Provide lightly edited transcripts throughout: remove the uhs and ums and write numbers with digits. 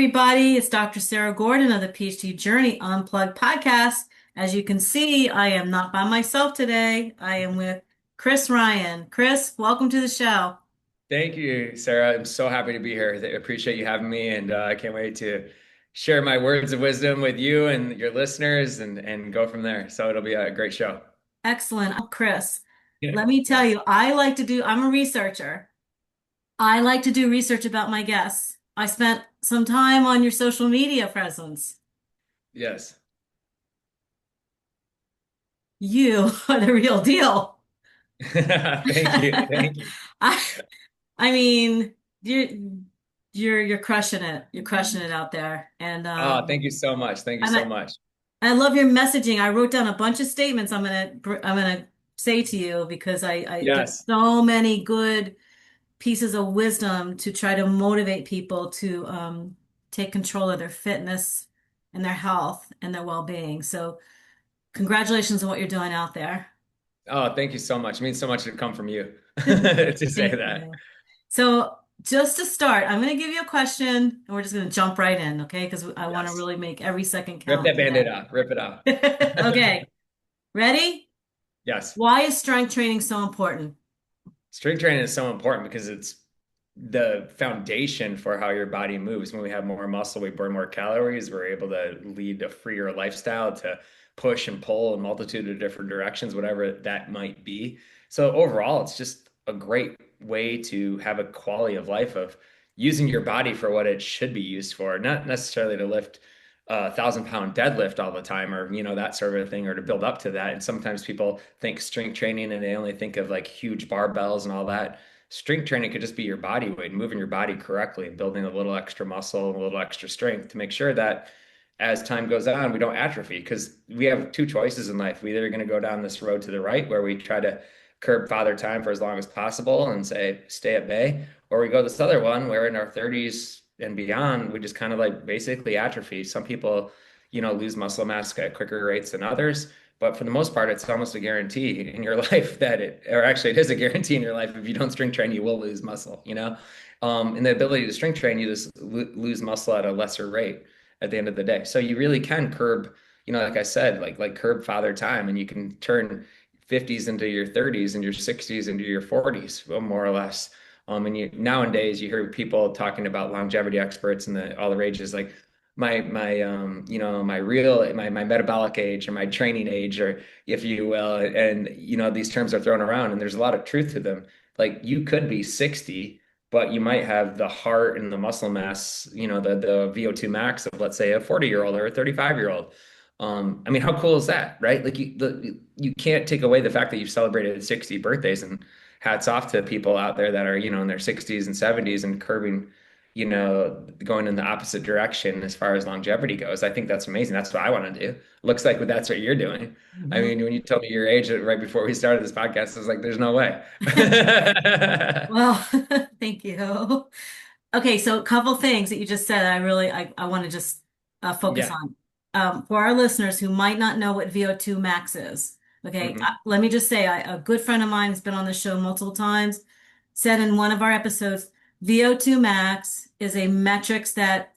everybody. It's Dr. Sarah Gordon of the PhD Journey Unplugged podcast. As you can see, I am not by myself today. I am with Chris Ryan. Chris, welcome to the show. Thank you, Sarah. I'm so happy to be here. I appreciate you having me, and I can't wait to share my words of wisdom with you and your listeners and go from there. So it'll be a great show. Excellent. Chris, Yeah. let me tell Yes. you, I'm a researcher. I like to do research about my guests. I spent some time on your social media presence. Yes. You are the real deal. Thank you. Thank you. I, I mean, you're crushing it. You're crushing it out there. Oh, thank you so much. Thank you And so I, much. I love your messaging. I wrote down a bunch of statements I'm gonna say to you because I get Yes. so many good pieces of wisdom to try to motivate people to take control of their fitness and their health and their well-being. So congratulations on what you're doing out there. Oh, thank you so much. It means so much to come from you to say Thank that. you. So just to start, I'm going to give you a question and we're just going to jump right in, okay? Because I want to Yes. really make every second Rip count that Band-Aid today. off. Rip it off. Okay, ready? Yes. Why is strength training so important? Strength training is so important because it's the foundation for how your body moves. When we have more muscle, we burn more calories. We're able to lead a freer lifestyle to push and pull in a multitude of different directions, whatever that might be. So overall, it's just a great way to have a quality of life of using your body for what it should be used for, not necessarily to lift a 1,000 pound deadlift all the time or that sort of a thing or to build up to that. And sometimes people think strength training and they only think of like huge barbells and all that. Strength training could just be your body weight, moving your body correctly, building a little extra muscle, a little extra strength to make sure that as time goes on, we don't atrophy. Because we have two choices in life. We're either going to go down this road to the right, where we try to curb father time for as long as possible and say, stay at bay, or we go this other one where in our 30s and beyond, we just kind of like basically atrophy. Some people, lose muscle mass at quicker rates than others. But for the most part, it's almost a guarantee in your life or actually, it is a guarantee in your life. If you don't strength train, you will lose muscle. And the ability to strength train, you just lose muscle at a lesser rate at the end of the day. So you really can curb, like I said, like curb father time, and you can turn 50s into your 30s and your 60s into your 40s, well, more or less. And nowadays you hear people talking about longevity experts and all the rages like my metabolic age or my training age, or if you will, and these terms are thrown around and there's a lot of truth to them. Like you could be 60, but you might have the heart and the muscle mass, the VO2 max of, let's say, a 40-year-old or a 35-year-old. I mean, how cool is that, right? Like you can't take away the fact that you've celebrated 60 birthdays, and hats off to people out there that are, in their 60s and 70s and curbing, going in the opposite direction as far as longevity goes. I think that's amazing. That's what I want to do. Looks like that's what you're doing. I Mhm. mean, when you told me your age right before we started this podcast, I was like, there's no way. Well, thank you. Okay, so a couple things that you just said I want to just focus Yeah. on. For our listeners who might not know what VO2 max is, okay, Hmm. let me just say a good friend of mine has been on the show multiple times, said in one of our episodes, VO2 max is a metrics that,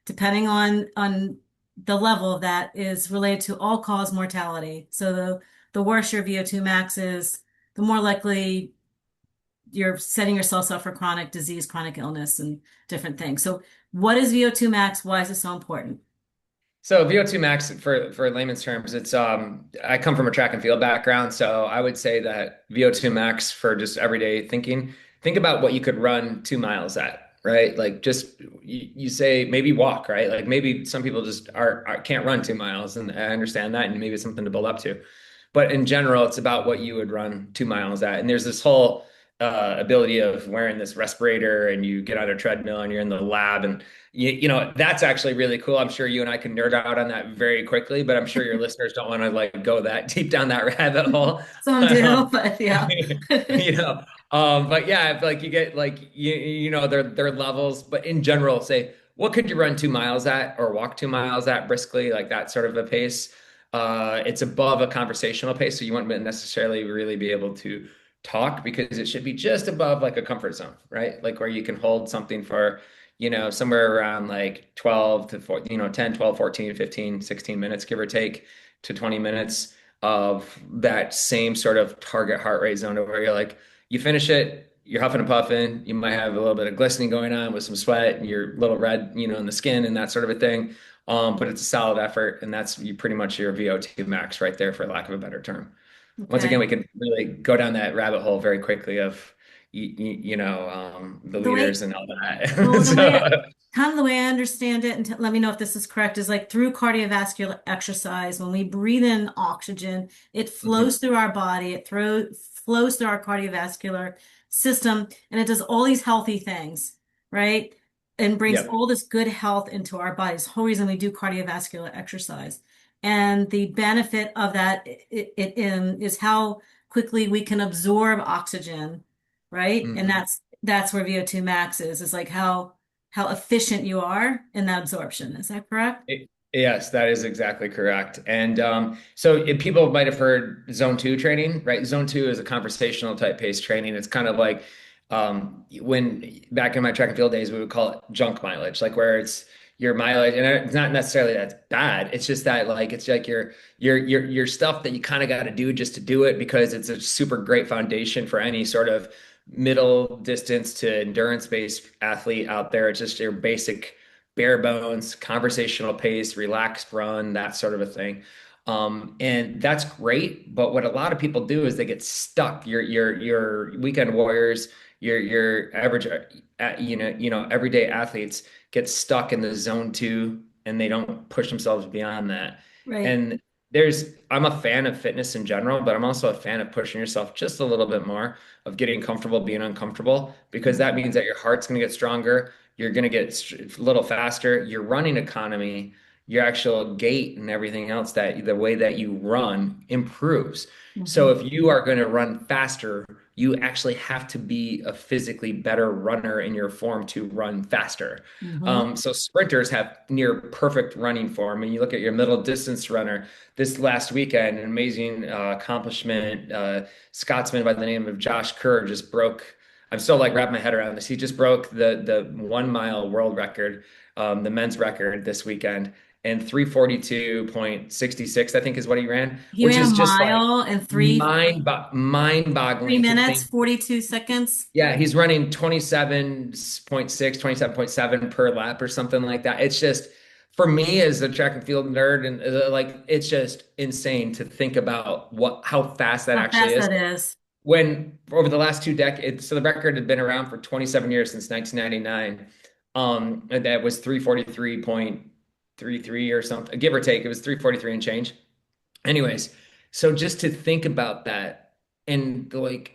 depending on the level of that, is related to all-cause mortality. So the worse your VO2 max is, the more likely you're setting yourself up for chronic disease, chronic illness, and different things. So, what is VO2 max? Why is it so important? So VO2 max for layman's terms, it's I come from a track and field background, so I would say that VO2 max for just everyday thinking, think about what you could run 2 miles at, right? Like just you say maybe walk, right? Like maybe some people just can't run 2 miles, and I understand that, and maybe it's something to build up to. But in general, it's about what you would run 2 miles at. And there's this whole ability of wearing this respirator and you get on a treadmill and you're in the lab and that's actually really cool. I'm sure you and I can nerd out on that very quickly, but I'm sure your listeners don't want to like go that deep down that rabbit hole. Some do, but yeah. you know, but yeah, if like you get like their levels, but in general, say what could you run 2 miles at or walk 2 miles at briskly, like that sort of a pace. It's above a conversational pace, so you wouldn't necessarily really be able to talk because it should be just above like a comfort zone, right? Like where you can hold something for somewhere around like 12 to 4, 10, 12, 14, 15, 16 minutes, give or take, to 20 minutes of that same sort of target heart rate zone where you're like, you finish it, you're huffing and puffing, you might have a little bit of glistening going on with some sweat, and you're a little red, in the skin and that sort of a thing. But it's a solid effort, and that's you pretty much your VO2 max right there, for lack of a better term. Once again, Okay. we could really go down that rabbit hole very quickly of the The way leaders and all Well, that. the way, So, kind of the way I understand it, and let me know if this is correct, is like through cardiovascular exercise, when we breathe in oxygen, it mhm. flows through our body, flows through our cardiovascular system, and it does all these healthy things, right? And brings Yep. all this good health into our bodies. The whole reason we do cardiovascular exercise. And the benefit of that is how quickly we can absorb oxygen, right? And Mhm. that's where VO2 max is like how efficient you are in that absorption. Is that correct? Yes, that is exactly correct. And so people might have heard zone two training, right? Zone two is a conversational type pace training. It's kind of like when back in my track and field days, we would call it junk mileage, like where it's your mileage, and it's not necessarily that's bad. It's just that like it's like your stuff that you kind of got to do just to do it because it's a super great foundation for any sort of middle distance to endurance based athlete out there. It's just your basic bare bones, conversational pace, relaxed run, that sort of a thing. And that's great. But what a lot of people do is they get stuck. Your weekend warriors, your average, everyday athletes get stuck in the zone two, and they don't push themselves beyond that. Right. And I'm a fan of fitness in general, but I'm also a fan of pushing yourself just a little bit more, of getting comfortable being uncomfortable, because that means that your heart's going to get stronger, you're going to get a little faster. Your running economy, your actual gait and everything else, that the way that you run improves. So Hmm. if you are going to run faster, you actually have to be a physically better runner in your form to run faster. Hmm. So sprinters have near perfect running form. And you look at your middle distance runner this last weekend, an amazing accomplishment. Scotsman by the name of Josh Kerr just broke. I'm still like wrapping my head around this. He just broke the 1 mile world record, the men's record this weekend, and 3:42.66, I think, is what he ran, He which ran a is just like mile in mind-boggling to 3 minutes, think. 42 seconds. Yeah, he's running 27.6, 27.7 per lap or something like that. It's just, for me as a track and field nerd, and like it's just insane to think about how fast that How actually fast is. that is. When over the last 2 decades, so the record had been around for 27 years, since 1999. And that was 343.33 or something, give or take. It was 343 and change. Anyways, so just to think about that, and like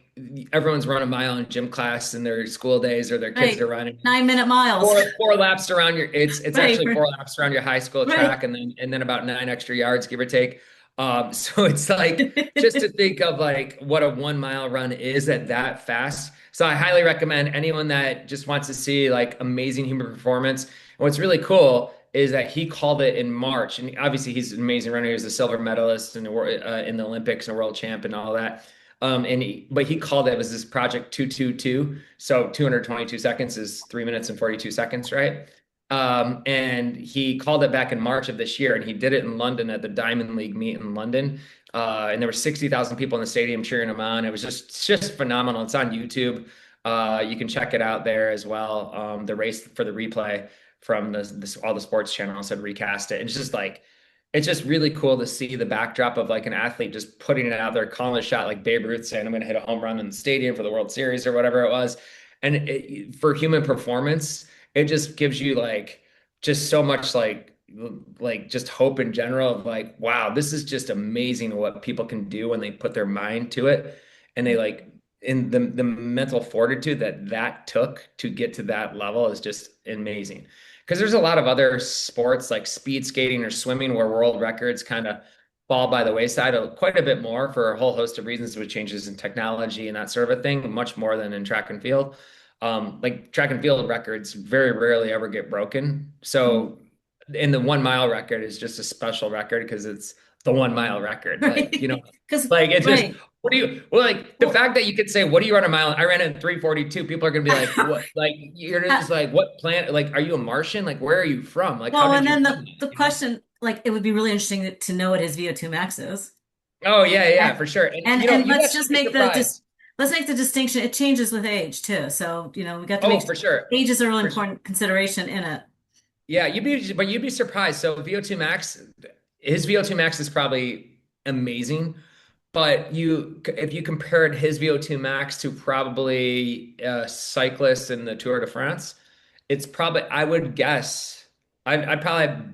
everyone's run a mile in gym class in their school days, or their kids are Right. running 9 minute miles. four laps around it's Right. actually 4 laps around your high school Right. track, and then about 9 extra yards, give or take. So it's like, just to think of like what a 1 mile run is at that fast. So I highly recommend anyone that just wants to see like amazing human performance. And what's really cool is that he called it in March, and obviously he's an amazing runner. He was a silver medalist in the Olympics and a world champ and all that. But he called it, was this Project 222. So 222 seconds is 3 minutes and 42 seconds, right? And he called it back in March of this year, and he did it in London at the Diamond League meet in London. And there were 60,000 people in the stadium cheering him on. It was just phenomenal. It's on YouTube. You can check it out there as well. The race for the replay from all the sports channels had recast it. And it's just really cool to see the backdrop of like an athlete just putting it out there, calling a shot like Babe Ruth saying, I'm going to hit a home run in the stadium for the World Series or whatever it was. And for human performance, it just gives you like just so much like just hope in general of like, wow, this is just amazing what people can do when they put their mind to it. And they like, in the mental fortitude that took to get to that level is just amazing. Because there's a lot of other sports like speed skating or swimming where world records kind of fall by the wayside quite a bit more, for a whole host of reasons, with changes in technology and that sort of a thing, much more than in track and field. Like track and field records very rarely ever get broken. So, and the 1 mile record is just a special record because it's the 1 mile record. Like, Right. Because, like it's just right. What do you, well, like the Well, fact that you could say, what do you run a mile? I ran it in 3:42. People are gonna be like, what? Like, you're just like, what planet? Like, are you a Martian? Like, where are you from? Like, how well, did and you then run the that? the question, like, it would be really interesting to know what his VO2 max is. Oh, yeah, yeah, And for sure. And, and you'd let's actually just be make the just surprised. let's make the distinction. It changes with age too. So, we got to make Oh, for sure. age is a really For sure. important consideration in it. Yeah, but you'd be surprised. So VO2 max, his VO2 max is probably amazing, but if you compared his VO2 max to probably a cyclist in the Tour de France, it's probably, I would guess, I'd probably,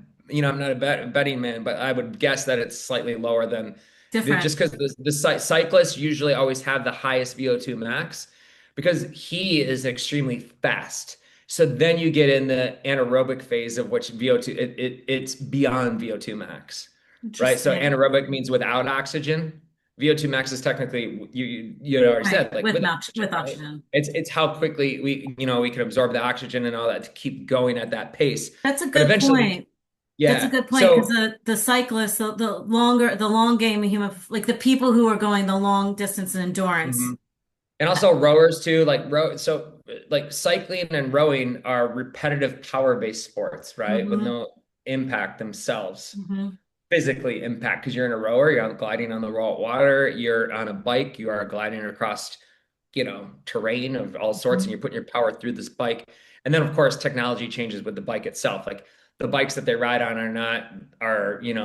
I'm not a betting man, but I would guess that it's slightly lower than Different. just because cyclists usually always have the highest VO2 max because he is extremely fast. So then you get in the anaerobic phase of which VO2 it's beyond VO2 max, right? So Interesting. anaerobic means without oxygen. VO2 max is technically you already Right. said like With with max oxygen, with right? oxygen. It's how quickly we can absorb the oxygen and all that to keep going at that pace. That's a But good eventually, point. That's a yeah. good point because So the cyclists, the long game of human, like the people who are going the long distance and endurance. mhm. And also rowers too, like cycling and rowing are repetitive power-based sports, right? With Hmm. no impact themselves, Hmm. physically impact, because you're in a rower, you're gliding on the raw water, you're on a bike, you are gliding across, terrain of all sorts, and Hmm. you're putting your power through this bike. And then of course technology changes with the bike itself. Like the bikes that they ride on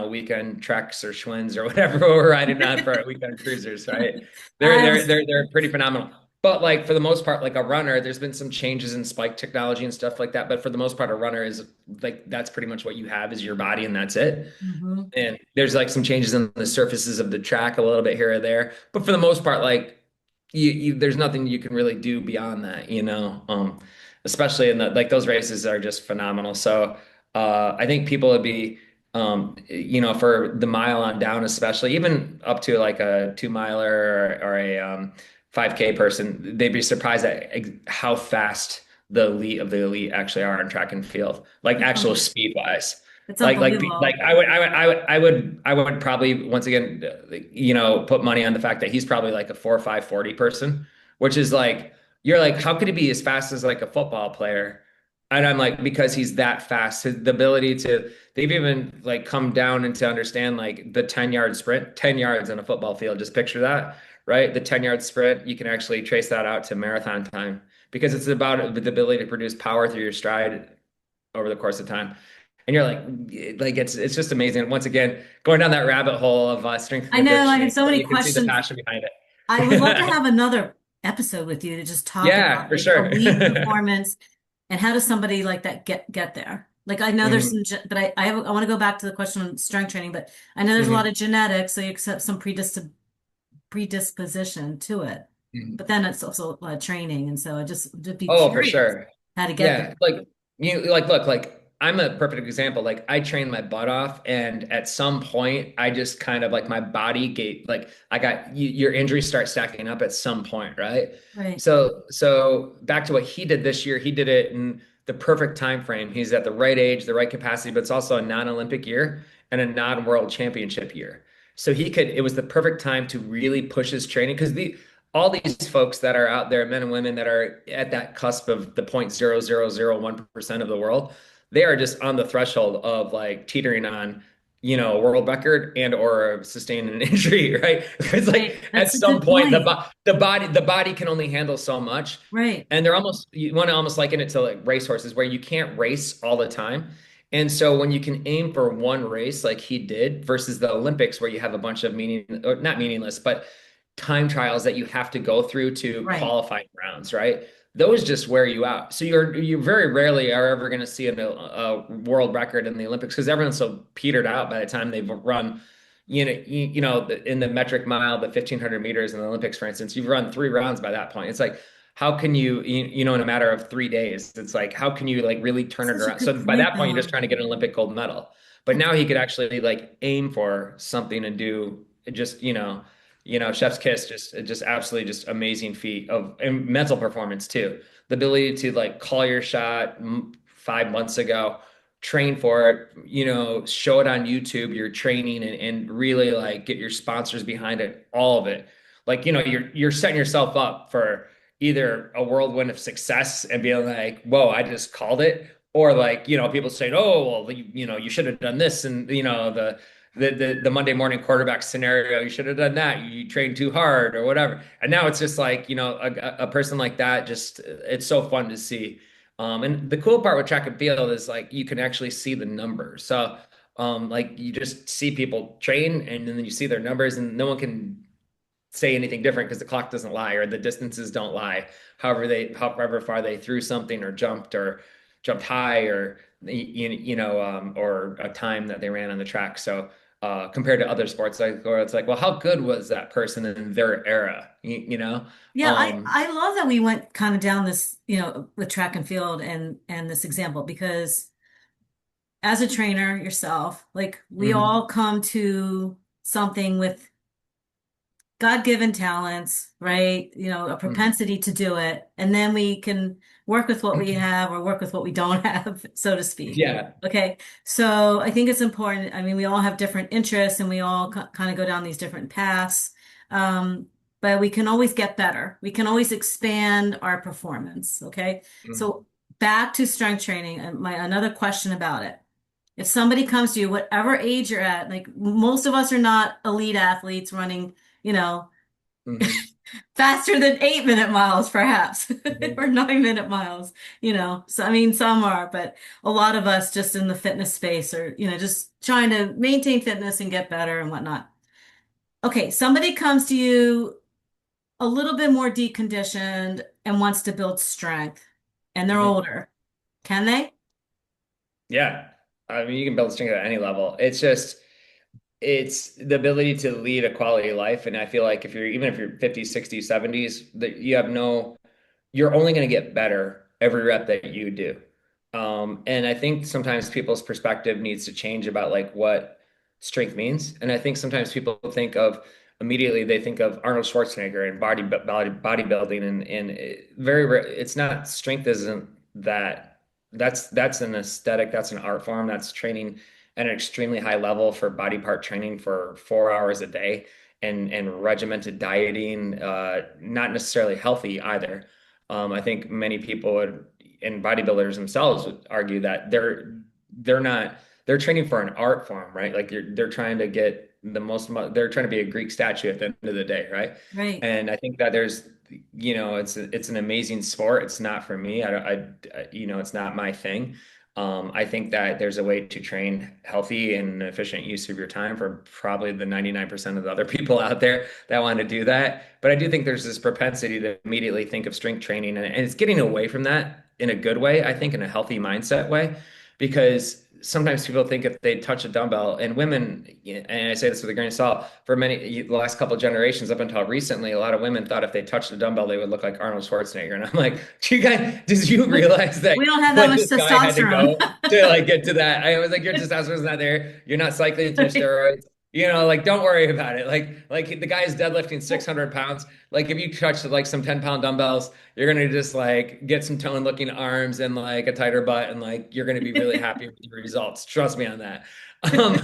weekend treks or Schwinn's or whatever we're riding on for our weekend cruisers, right? They're I they're was, they're they're pretty phenomenal. But like for the most part, like a runner, there's been some changes in spike technology and stuff like that. But for the most part, a runner is like that's pretty much what you have is your body and that's it. mhm. And there's like some changes in the surfaces of the track a little bit here or there. But for the most part, like there's nothing you can really do beyond that, especially in the like those races are just phenomenal. So I think people would be for the mile on down, especially even up to like a 2 miler or a 5K person, they'd be surprised at how fast the elite of the elite actually are in track and field, like It's, actual speed wise. it's Like unbelievable. I would probably once again, put money on the fact that he's probably like a 4.5 40 person, which is like you're like, how could he be as fast as like a football player? And I'm like, because he's that fast. The ability to they've even like come down and to understand like the 10-yard sprint, 10 yards in a football field. Just picture that, right? The 10-yard sprint, you can actually trace that out to marathon time because it's about the ability to produce power through your stride over the course of time. And you're like it's just amazing. Once again, going down that rabbit hole of strength and I know I have conditioning, so but many you can see the questions. passion behind I would love to it. have another episode with you to just talk Yeah, about for like sure. elite performance and how does somebody like that get there? Like I know there's Hmm. some, but I want to go back to the question on strength training, but I know there's a lot of Hmm. genetics, so you accept some predisposition to it. Hmm. But then it's also training, and so I just be Oh, for curious sure. how to get there. Yeah, like look, like I'm a perfect example. Like I trained my butt off, and at some point, I just kind of like my body gate, like I got your injuries start stacking up at some point, right? Right, So back to what he did this year, he did it in the perfect time frame. He's at the right age, the right capacity, but it's also a non-Olympic year and a non-world championship year. So it was the perfect time to really push his training because all these folks that are out there, men and women that are at that cusp of the 0.0001% of the world, they are just on the threshold of like teetering on, a world record and or sustain an injury, right? Because like right. at That's a some good point point. the body can only handle so much. Right, And they're almost you want to almost liken it to like racehorses where you can't race all the time. And so when you can aim for one race like he did versus the Olympics where you have a bunch of or not meaningless, but time trials that you have to go through to right. qualifying rounds, right? Those just wear you out. So you very rarely are ever going to see a world record in the Olympics because everyone's so petered out by the time they've run, in the metric mile, the 1,500 meters in the Olympics, for instance, you've run 3 rounds by that point. It's like, how can in a matter of 3 days, it's like, how can you like really turn it Such a around? So good by point, that point, you're just Don. trying to get an Olympic gold medal. But now he could actually like aim for something and do just, chef's kiss, just absolutely just amazing feat of and mental performance too. The ability to like call your shot 5 months ago, train for it, show it on YouTube, your training and really like get your sponsors behind it, all of it. like, you're setting yourself up for either a whirlwind of success and being like, whoa, I just called it. Or like, people saying, oh, well, you should have done this. And, the Monday morning quarterback scenario, you should have done that. You trained too hard or whatever. And now it's just like, a person like that, just, it's so fun to see. And the cool part with track and field is like you can actually see the numbers. So like you just see people train and then you see their numbers and no one can say anything different because the clock doesn't lie or the distances don't lie. However far they threw something or jumped high or or a time that they ran on the track. So compared to other sports like where it's like, well, how good was that person in their era? Yeah, Um, I love that we went kind of down this, with track and field and this example because as a trainer yourself, like we mhm, all come to something with God-given talents, right? A mhm. propensity to do it. And then we can work with what we have or work with what we don't have, so to speak. Yeah. Okay. So I think it's important. I mean, we all have different interests and we all kind of go down these different paths. Um, but we can always get better. We can always expand our performance. Okay. Mhm, So back to strength training and another question about it. If somebody comes to you, whatever age you're at, like most of us are not elite athletes running, you know, mhm, faster than 8-minute miles, perhaps, mhm. or 9-minute miles, So, I mean, some are, but a lot of us just in the fitness space are, just trying to maintain fitness and get better and whatnot. Okay, somebody comes to you a little bit more deconditioned and wants to build strength, and they're Mhm. older. Can they? Yeah. I mean, you can build strength at any level. It's the ability to lead a quality life. And I feel like if you're 50s, 60s, 70s, that you're only going to get better every rep that you do. And I think sometimes people's perspective needs to change about like what strength means. And I think sometimes people immediately they think of Arnold Schwarzenegger and bodybuilding and it's not strength isn't that that's an aesthetic, that's an art form, that's training at an extremely high level for body part training for 4 hours a day and regimented dieting, not necessarily healthy either. I think many people would, and bodybuilders themselves would argue that they're not they're training for an art form, right? Like they're trying to get they're trying to be a Greek statue at the end of the day, right? Right, And I think that it's an amazing sport. It's not for me. It's not my thing. I think that there's a way to train healthy and efficient use of your time for probably the 99% of the other people out there that want to do that. But I do think there's this propensity to immediately think of strength training, and it's getting away from that in a good way, I think, in a healthy mindset way, because sometimes people think if they touch a dumbbell, and women, and I say this with a grain of salt, for the last couple of generations up until recently, a lot of women thought if they touched a dumbbell, they would look like Arnold Schwarzenegger. And I'm like, do you guys, did you realize that we don't have that what much this guy had to testosterone. go to like get to that? I was like, your testosterone's not there. You're not cycling through steroids. Like don't worry about it. Like the guy's deadlifting 600 pounds. Like if you touch like some 10-pound dumbbells, you're gonna just like get some tone looking arms and like a tighter butt, and like you're gonna be really happy with the results. Trust me on that.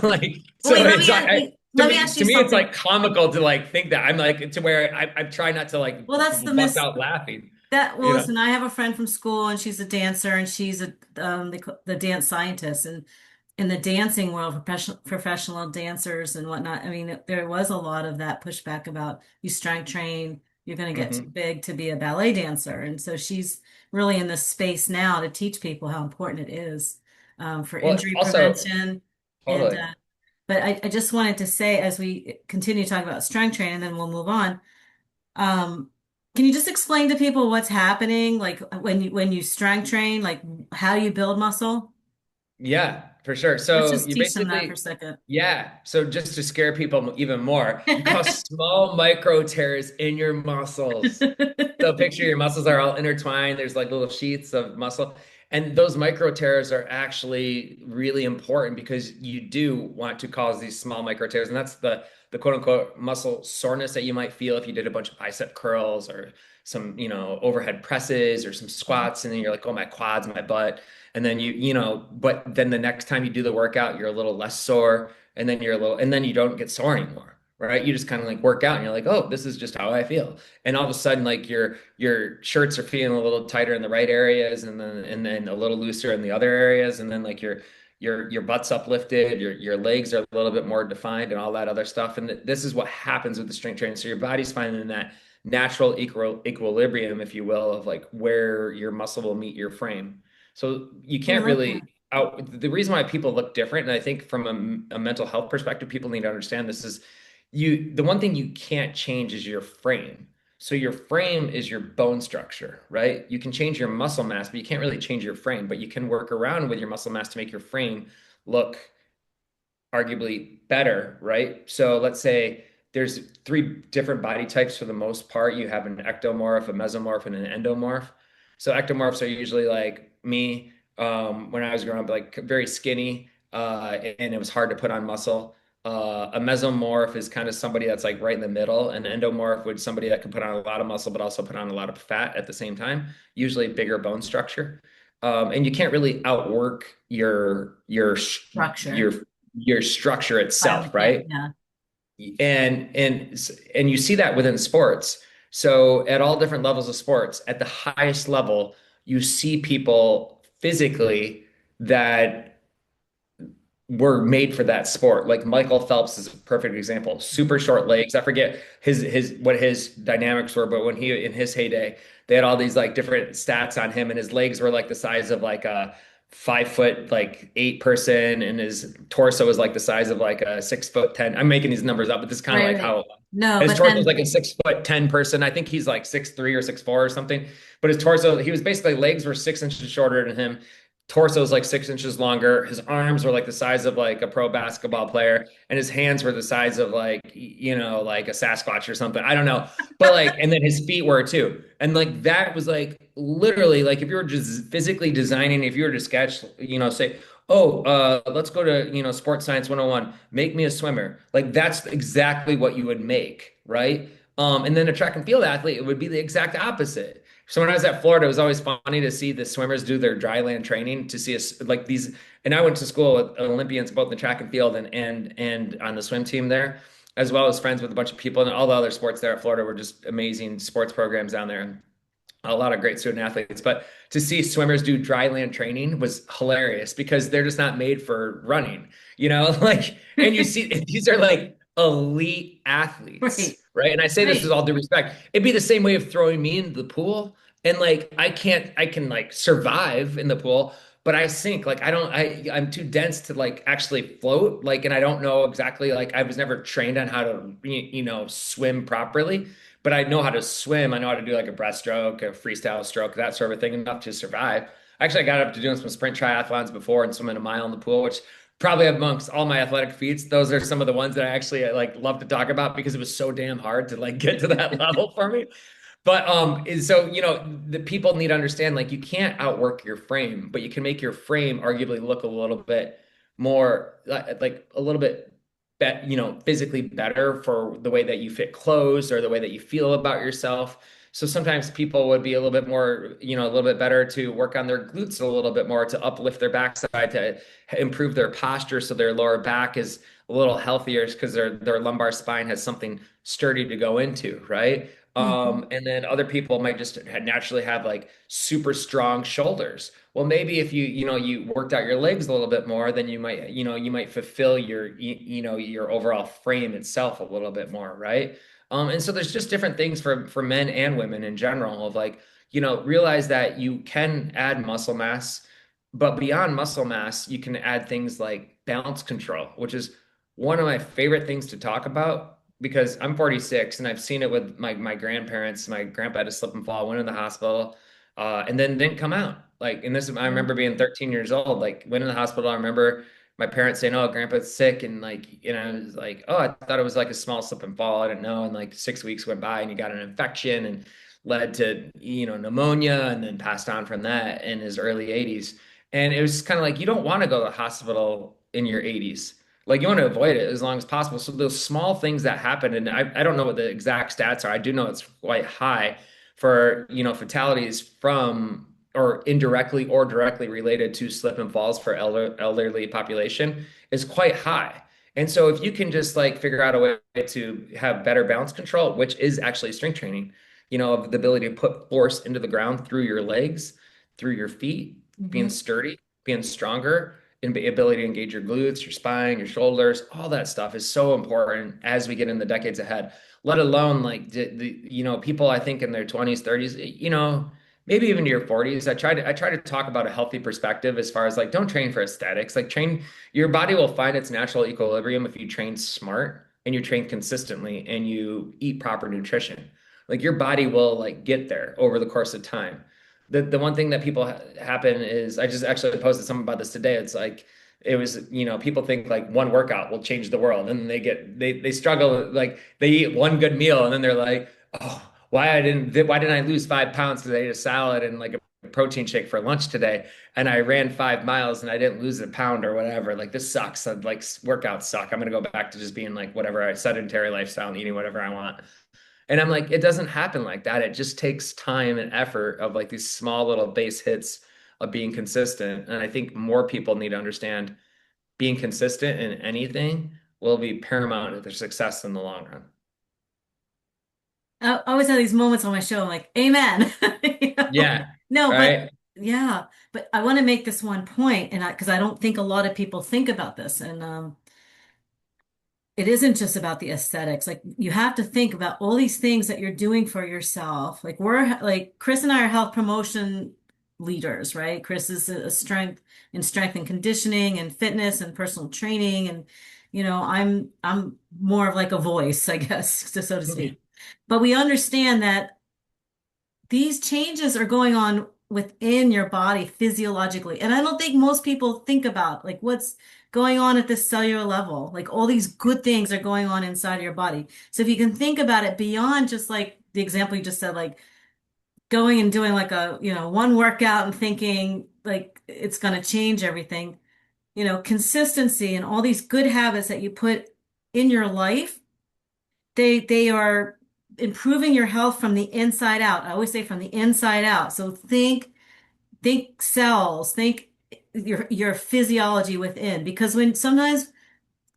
Like Well, so wait, it's like let me ask to you me it's something. like comical to like think that I'm like to where I try not to like Well, that's the bust miss. out laughing, Well, you know. listen, I have a friend from school and she's a dancer and she's the dance scientist and in the dancing world, professional dancers and whatnot. I mean, there was a lot of that pushback about you strength train, you're going to get too Hmm. big to be a ballet dancer. And so she's really in this space now to teach people how important it is for Well, injury also prevention. And totally. but I just wanted to say as we continue talking about strength training, then we'll move on. Um, can you just explain to people what's happening, like when you strength train, like how you build muscle? Yeah, for sure. Let's So just you teach them that for a basically, second. yeah. So just to scare people even more, you cause small micro tears in your muscles. So picture your muscles are all intertwined. There's like little sheets of muscle. And those micro tears are actually really important because you do want to cause these small micro tears. And that's the quote unquote muscle soreness that you might feel if you did a bunch of bicep curls or some, overhead presses or some squats. And then you're like, oh, my quads, my butt. And then but then the next time you do the workout, you're a little less sore. And then and then you don't get sore anymore. right? You just kind of like work out and you're like, oh, this is just how I feel. And all of a sudden, like your shirts are feeling a little tighter in the right areas and then a little looser in the other areas. And then like your butt's uplifted, your legs are a little bit more defined and all that other stuff. And this is what happens with the strength training. So your body's finding that natural equilibrium, if you will, of like where your muscle will meet your frame. So you Oh, I can't like that. really out the reason why people look different, and I think from a mental health perspective, people need to understand this is the one thing you can't change is your frame. So your frame is your bone structure, right? You can change your muscle mass, but you can't really change your frame, but you can work around with your muscle mass to make your frame look arguably better, right? So let's say there's three different body types for the most part. You have an ectomorph, a mesomorph, and an endomorph. So ectomorphs are usually like me when I was growing up, like very skinny, and it was hard to put on muscle. A mesomorph is kind of somebody that's like right in the middle. An endomorph would somebody that can put on a lot of muscle, but also put on a lot of fat at the same time, usually bigger bone structure. And you can't really outwork Structure. your your structure itself, Biomechanics. right? Yeah. And you see that within sports. So at all different levels of sports, at the highest level, you see people physically that were made for that sport. Like Michael Phelps is a perfect example. Super short legs. I forget his what his dynamics were, but when he in his heyday, they had all these like different stats on him, and his legs were like the size of like a 5 foot like 8 person, and his torso was like the size of like a 6 foot 10. I'm making these numbers up, but this is kind of Right, like right. how No, his but torso is then like a 6 foot 10 person. I think he's like 6'3" or 6'4" or something. But his torso, he was basically legs were 6 inches shorter than him, torso is like 6 inches longer. His arms were like the size of like a pro basketball player, and his hands were the size of like like a Sasquatch or something. I don't know, but like, and then his feet were too, and like that was like literally like if you were just physically designing, if you were to sketch, say. Oh, let's go to, Sports Science 101. Make me a swimmer. Like that's exactly what you would make, right? And then a track and field athlete, it would be the exact opposite. So when I was at Florida, it was always funny to see the swimmers do their dry land training to see us like these. And I went to school with Olympians, both in the track and field and on the swim team there, as well as friends with a bunch of people. And all the other sports there at Florida were just amazing sports programs down there. And a lot of great student athletes. But to see swimmers do dry land training was hilarious because they're just not made for running, like, and you see these are like elite athletes, right, right? And I say this with right. all due respect. It'd be the same way of throwing me into the pool. And like I can like survive in the pool, but I sink. Like I'm too dense to like actually float. Like, and I don't know exactly like I was never trained on how to swim properly, but I know how to swim. I know how to do like a breaststroke, a freestyle stroke, that sort of thing, enough to survive. Actually, I got up to doing some sprint triathlons before and swimming a mile in the pool, which probably amongst all my athletic feats, those are some of the ones that I actually like love to talk about because it was so damn hard to like get to that level for me. But so the people need to understand like you can't outwork your frame, but you can make your frame arguably look a little bit more like a little bit physically better for the way that you fit clothes or the way that you feel about yourself. So sometimes people would be a little bit more, a little bit better to work on their glutes a little bit more to uplift their backside to improve their posture so their lower back is a little healthier because their lumbar spine has something sturdy to go into, right? Mhm. And then other people might just naturally have like super strong shoulders. Well, maybe if you worked out your legs a little bit more, then you might fulfill your overall frame itself a little bit more, right? And so there's just different things for men and women in general of like, realize that you can add muscle mass, but beyond muscle mass, you can add things like balance control, which is one of my favorite things to talk about because I'm 46 and I've seen it with my grandparents. My grandpa had a slip and fall, went in the hospital, and then didn't come out. Like, and this, I remember being 13 years old, like went in the hospital. I remember my parents saying, "Oh, grandpa's sick." And like, I was like, "Oh, I thought it was like a small slip and fall. I didn't know." And like 6 weeks went by and he got an infection and led to, pneumonia and then passed on from that in his early 80s. And it was kind of like, you don't want to go to the hospital in your 80s. Like you want to avoid it as long as possible. So those small things that happen, and I don't know what the exact stats are. I do know it's quite high for, fatalities from or indirectly or directly related to slip and falls for elderly population is quite high. And so if you can just like figure out a way to have better balance control, which is actually strength training, of the ability to put force into the ground through your legs, through your feet, being Hmm. sturdy, being stronger, and the ability to engage your glutes, your spine, your shoulders, all that stuff is so important as we get in the decades ahead. Let alone like people I think in their 20s, 30s, maybe even to your 40s. I try to talk about a healthy perspective as far as like don't train for aesthetics. Like train your body will find its natural equilibrium if you train smart and you train consistently and you eat proper nutrition. Like your body will like get there over the course of time. The one thing that people happen is I just actually posted something about this today. It's like it was, people think like one workout will change the world and they struggle like they eat one good meal and then they're like, "Oh, why didn't I lose 5 pounds because I ate a salad and like a protein shake for lunch today?" And I ran 5 miles and I didn't lose a pound or whatever. Like this sucks. Like workouts suck. I'm gonna go back to just being like whatever I sedentary lifestyle and eating whatever I want. And I'm like, it doesn't happen like that. It just takes time and effort of like these small little base hits of being consistent. And I think more people need to understand being consistent in anything will be paramount to their success in the long run. I always have these moments on my show, I'm like, amen. You know? Yeah. No, but Right. yeah, but I want to make this one point, and because I don't think a lot of people think about this, and it isn't just about the aesthetics. Like you have to think about all these things that you're doing for yourself. Like we're like Chris and I are health promotion leaders, right? Chris is a strength and conditioning and fitness and personal training, and I'm more of like a voice, I guess, so to Yeah. speak. But we understand that these changes are going on within your body physiologically. And I don't think most people think about like what's going on at this cellular level. Like all these good things are going on inside your body. So if you can think about it beyond just like the example you just said, like going and doing like one workout and thinking like it's going to change everything, consistency and all these good habits that you put in your life, they are improving your health from the inside out. I always say from the inside out. So think cells, think your physiology within. Because when sometimes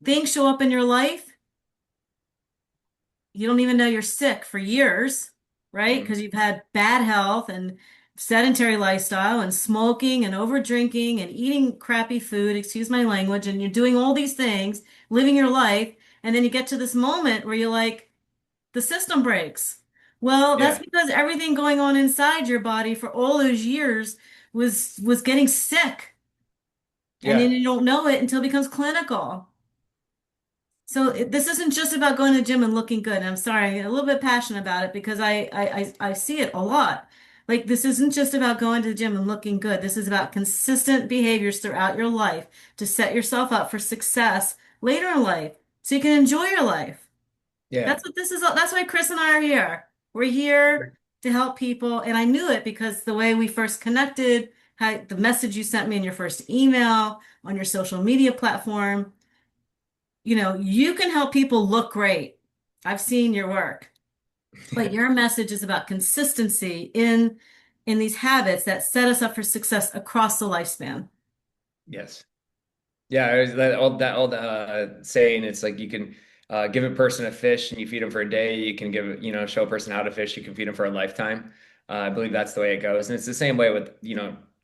things show up in your life, you don't even know you're sick for years, right? Mhm. Because you've had bad health and sedentary lifestyle and smoking and over drinking and eating crappy food, excuse my language, and you're doing all these things, living your life, and then you get to this moment where you're like, the system breaks. Well, that's Yeah. because everything going on inside your body for all those years was getting sick. And then Yeah. you don't know it until it becomes clinical. So this isn't just about going to the gym and looking good. And I'm sorry, I get a little bit passionate about it because I see it a lot. Like this isn't just about going to the gym and looking good. This is about consistent behaviors throughout your life to set yourself up for success later in life so you can enjoy your life. Yeah. That's what this is. That's why Chris and I are here. We're here to help people. And I knew it because the way we first connected, how, the message you sent me in your first email on your social media platform, you can help people look great. I've seen your work, but your message is about consistency in these habits that set us up for success across the lifespan. Yes. Yeah, it was that old saying. It's like you can give a person a fish and you feed them for a day. You can show a person how to fish. You can feed them for a lifetime. I believe that's the way it goes, and it's the same way with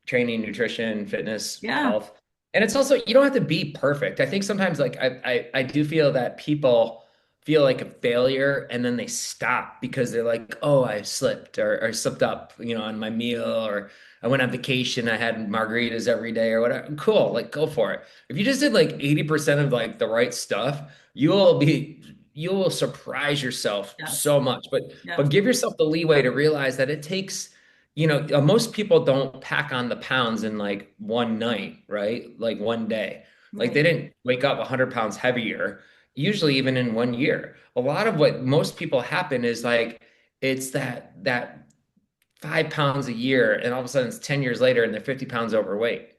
training, nutrition, fitness, Yeah, health. And it's also you don't have to be perfect. I think sometimes like I do feel that people feel like a failure and then they stop because they're like, oh, I slipped or slipped up, on my meal or I went on vacation. I had margaritas every day or whatever. Cool, like go for it. If you just did like 80% of like the right stuff, you will surprise yourself yes, so much. But yes, give yourself the leeway to realize that it takes, most people don't pack on the pounds in like one night, right? Like one day. Like they right. didn't wake up 100 pounds heavier, usually even in one year. A lot of what most people happen is like it's that 5 pounds a year, and all of a sudden it's 10 years later and they're 50 pounds overweight,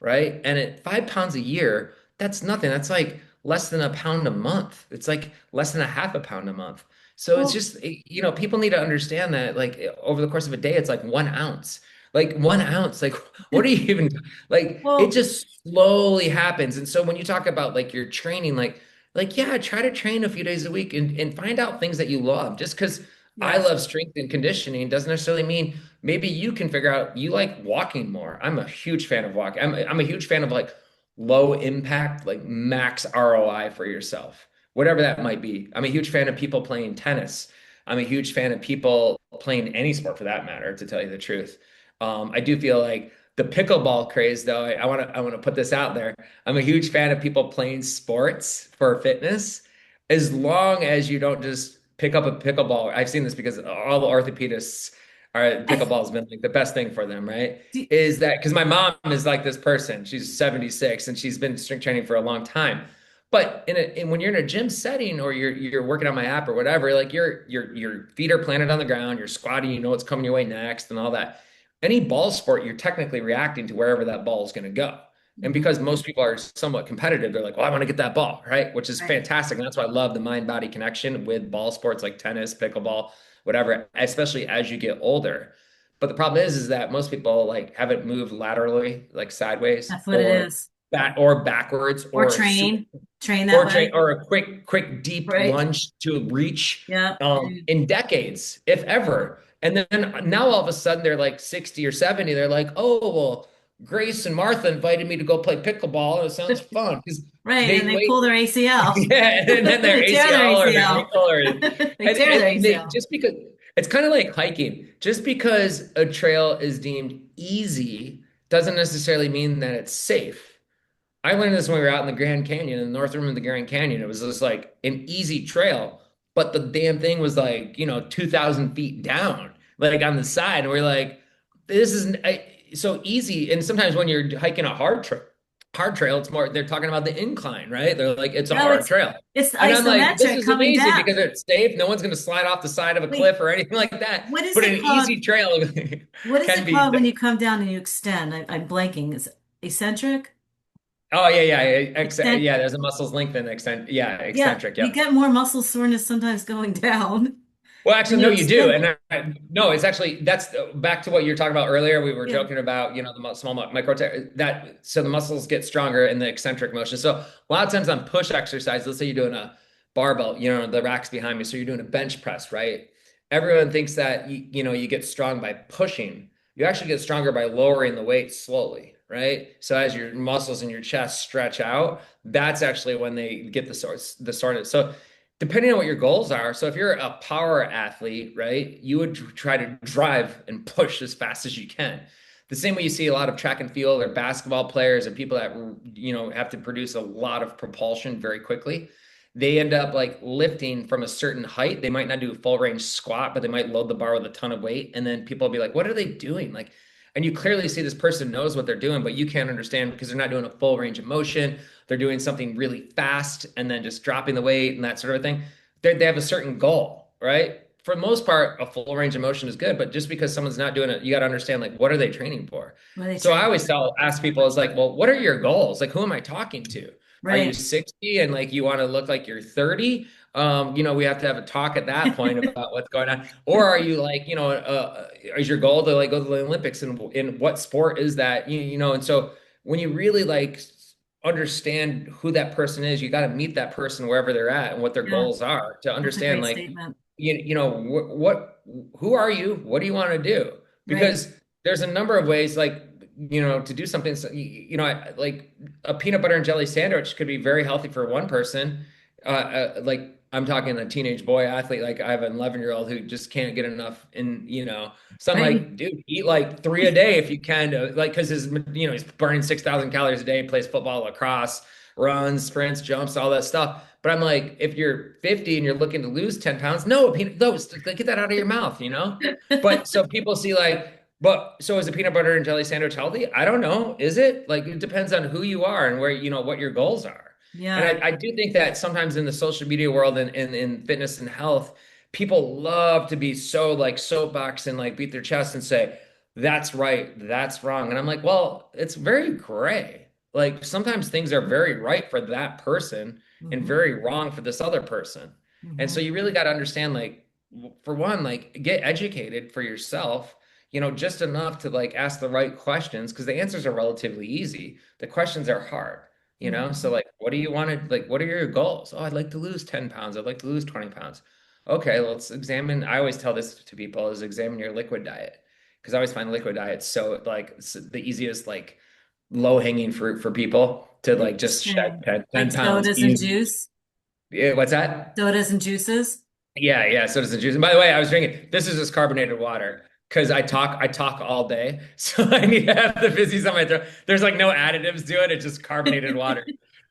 right? And at 5 pounds a year, that's nothing. That's like less than a pound a month. It's like less than a half a pound a month. So it's Well, just, people need to understand that like over the course of a day, it's like 1 ounce. Like 1 ounce, like what are you even like? It well, just slowly happens. And so when you talk about like your training, like like, yeah, try to train a few days a week and find out things that you love. Just because I Yes. love strength and conditioning doesn't necessarily mean maybe you can figure out you like walking more. I'm a huge fan of walking. I'm a huge fan of like low impact, like max ROI for yourself, whatever that might be. I'm a huge fan of people playing tennis. I'm a huge fan of people playing any sport for that matter, to tell you the truth. I do feel like the pickleball craze, though, I want to put this out there. I'm a huge fan of people playing sports for fitness, as long as you don't just pick up a pickleball. I've seen this because all the orthopedists are pickleball has been like the best thing for them, right? Do- Is that because my mom is like this person? She's 76 and she's been strength training for a long time. But when you're in a gym setting or you're working on my app or whatever, like your feet are planted on the ground, you're squatting, you know what's coming your way next and all that. Any ball sport, you're technically reacting to wherever that ball is going to go. And Mhm. because most people are somewhat competitive, they're like, well, I want to get that ball, right? Which is Right. fantastic. And that's why I love the mind-body connection with ball sports like tennis, pickleball, whatever, especially as you get older. But the problem is that most people like haven't moved laterally, like sideways, That's what it is. or backwards, Or or super train that or train way. or a quick deep Right. lunge to reach Yep. in decades, if ever. And then now all of a sudden they're like 60 or 70. They're like, oh, well, Grace and Martha invited me to go play pickleball, and it sounds fun because Right. And they they wait. pull their ACL. Yeah, and then their They tear their ACL or their ACL. ankle or They tear their and they ACL. just because it's kind of like hiking. Just because a trail is deemed easy doesn't necessarily mean that it's safe. I learned this when we were out in the Grand Canyon, in the north rim of the Grand Canyon. It was just like an easy trail, but the damn thing was like, 2,000 feet down, like on the side. And we're like, this is so easy. And sometimes when you're hiking a hard trail, it's more, they're talking about the incline, right? They're like, it's a No, hard trail. it's And I'm like, this isometric is coming amazing down. because it's safe. No one's going to slide off the side of a cliff Wait, or anything like that. what is But an it called? easy trail What is can it be. called when you come down and you extend? I'm blanking. Is it eccentric? Oh yeah, yeah, Extend. yeah. There's a muscles lengthen extent. Yeah, Yeah, eccentric. you Yep. get more muscle soreness sometimes going down Well, when actually, you no, you do. extend. And no, it's actually that's back to what you were talking about earlier. We were Yeah. joking about, the small micro that so the muscles get stronger in the eccentric motion. So a lot of times on push exercise, let's say you're doing a barbell, the rack's behind me, so you're doing a bench press, right? Everyone thinks that you get strong by pushing. You actually get stronger by lowering the weight slowly, right? So as your muscles in your chest stretch out, that's actually when they get the soreness. So depending on what your goals are. So if you're a power athlete, right, you would try to drive and push as fast as you can. The same way you see a lot of track and field or basketball players or people that have to produce a lot of propulsion very quickly. They end up like lifting from a certain height. They might not do a full range squat, but they might load the bar with a ton of weight. And then people will be like, what are they doing? Like, and you clearly see this person knows what they're doing, but you can't understand because they're not doing a full range of motion. They're doing something really fast and then just dropping the weight and that sort of thing. They have a certain goal, right? For the most part, a full range of motion is good, but just because someone's not doing it, you got to understand like what are they training for? What are they So I training? always ask people, is like, well, what are your goals? Like, who am I talking to? Are you Right. 60 and like you want to look like you're 30? We have to have a talk at that point about what's going on. Or are you like, is your goal to like go to the Olympics and in what sport is that? And so when you really like understand who that person is, you got to meet that person wherever they're at and what their Yeah, goals are to that's a understand great like statement. who are you? What do you want to do? Right. Because there's a number of ways like to do something. So, like a peanut butter and jelly sandwich could be very healthy for one person. Like I'm talking a teenage boy athlete. Like I have an 11-year-old who just can't get enough. So I'm Right. like, dude, eat like 3 a day if you can. Like because he's burning 6,000 calories a day. Plays football, lacrosse, runs, sprints, jumps, all that stuff. But I'm like, if you're 50 and you're looking to lose 10 pounds, no, get that out of your mouth. But so people see like, but so is a peanut butter and jelly sandwich healthy? I don't know. Is it? Like it depends on who you are and where, what your goals are. And Yeah. I do think that sometimes in the social media world and in fitness and health, people love to be so like soapbox and like beat their chest and say, that's right, that's wrong. And I'm like, well, it's very gray. Like sometimes things are very right for that person and Hmm. very wrong for this other person. And so Hmm. you really got to understand, like, for one, like get educated for yourself, just enough to like ask the right questions because the answers are relatively easy. The questions are hard. you know? So like, what do you want to, like, what are your goals? Oh, I'd like to lose 10 pounds. I'd like to lose 20 pounds. Okay, let's examine. I always tell this to people is examine your liquid diet. Because I always find liquid diet so like it's the easiest, like low hanging fruit for people to like just shed Interesting. 10 Like pounds sodas and easy. juice, Yeah, what's that? sodas and juices. Yeah, yeah. So does the juice. And by the way, I was drinking. This is just carbonated water because I talk all day, so I need to have the fizzies on my throat. There's like no additives to it. It's just carbonated water.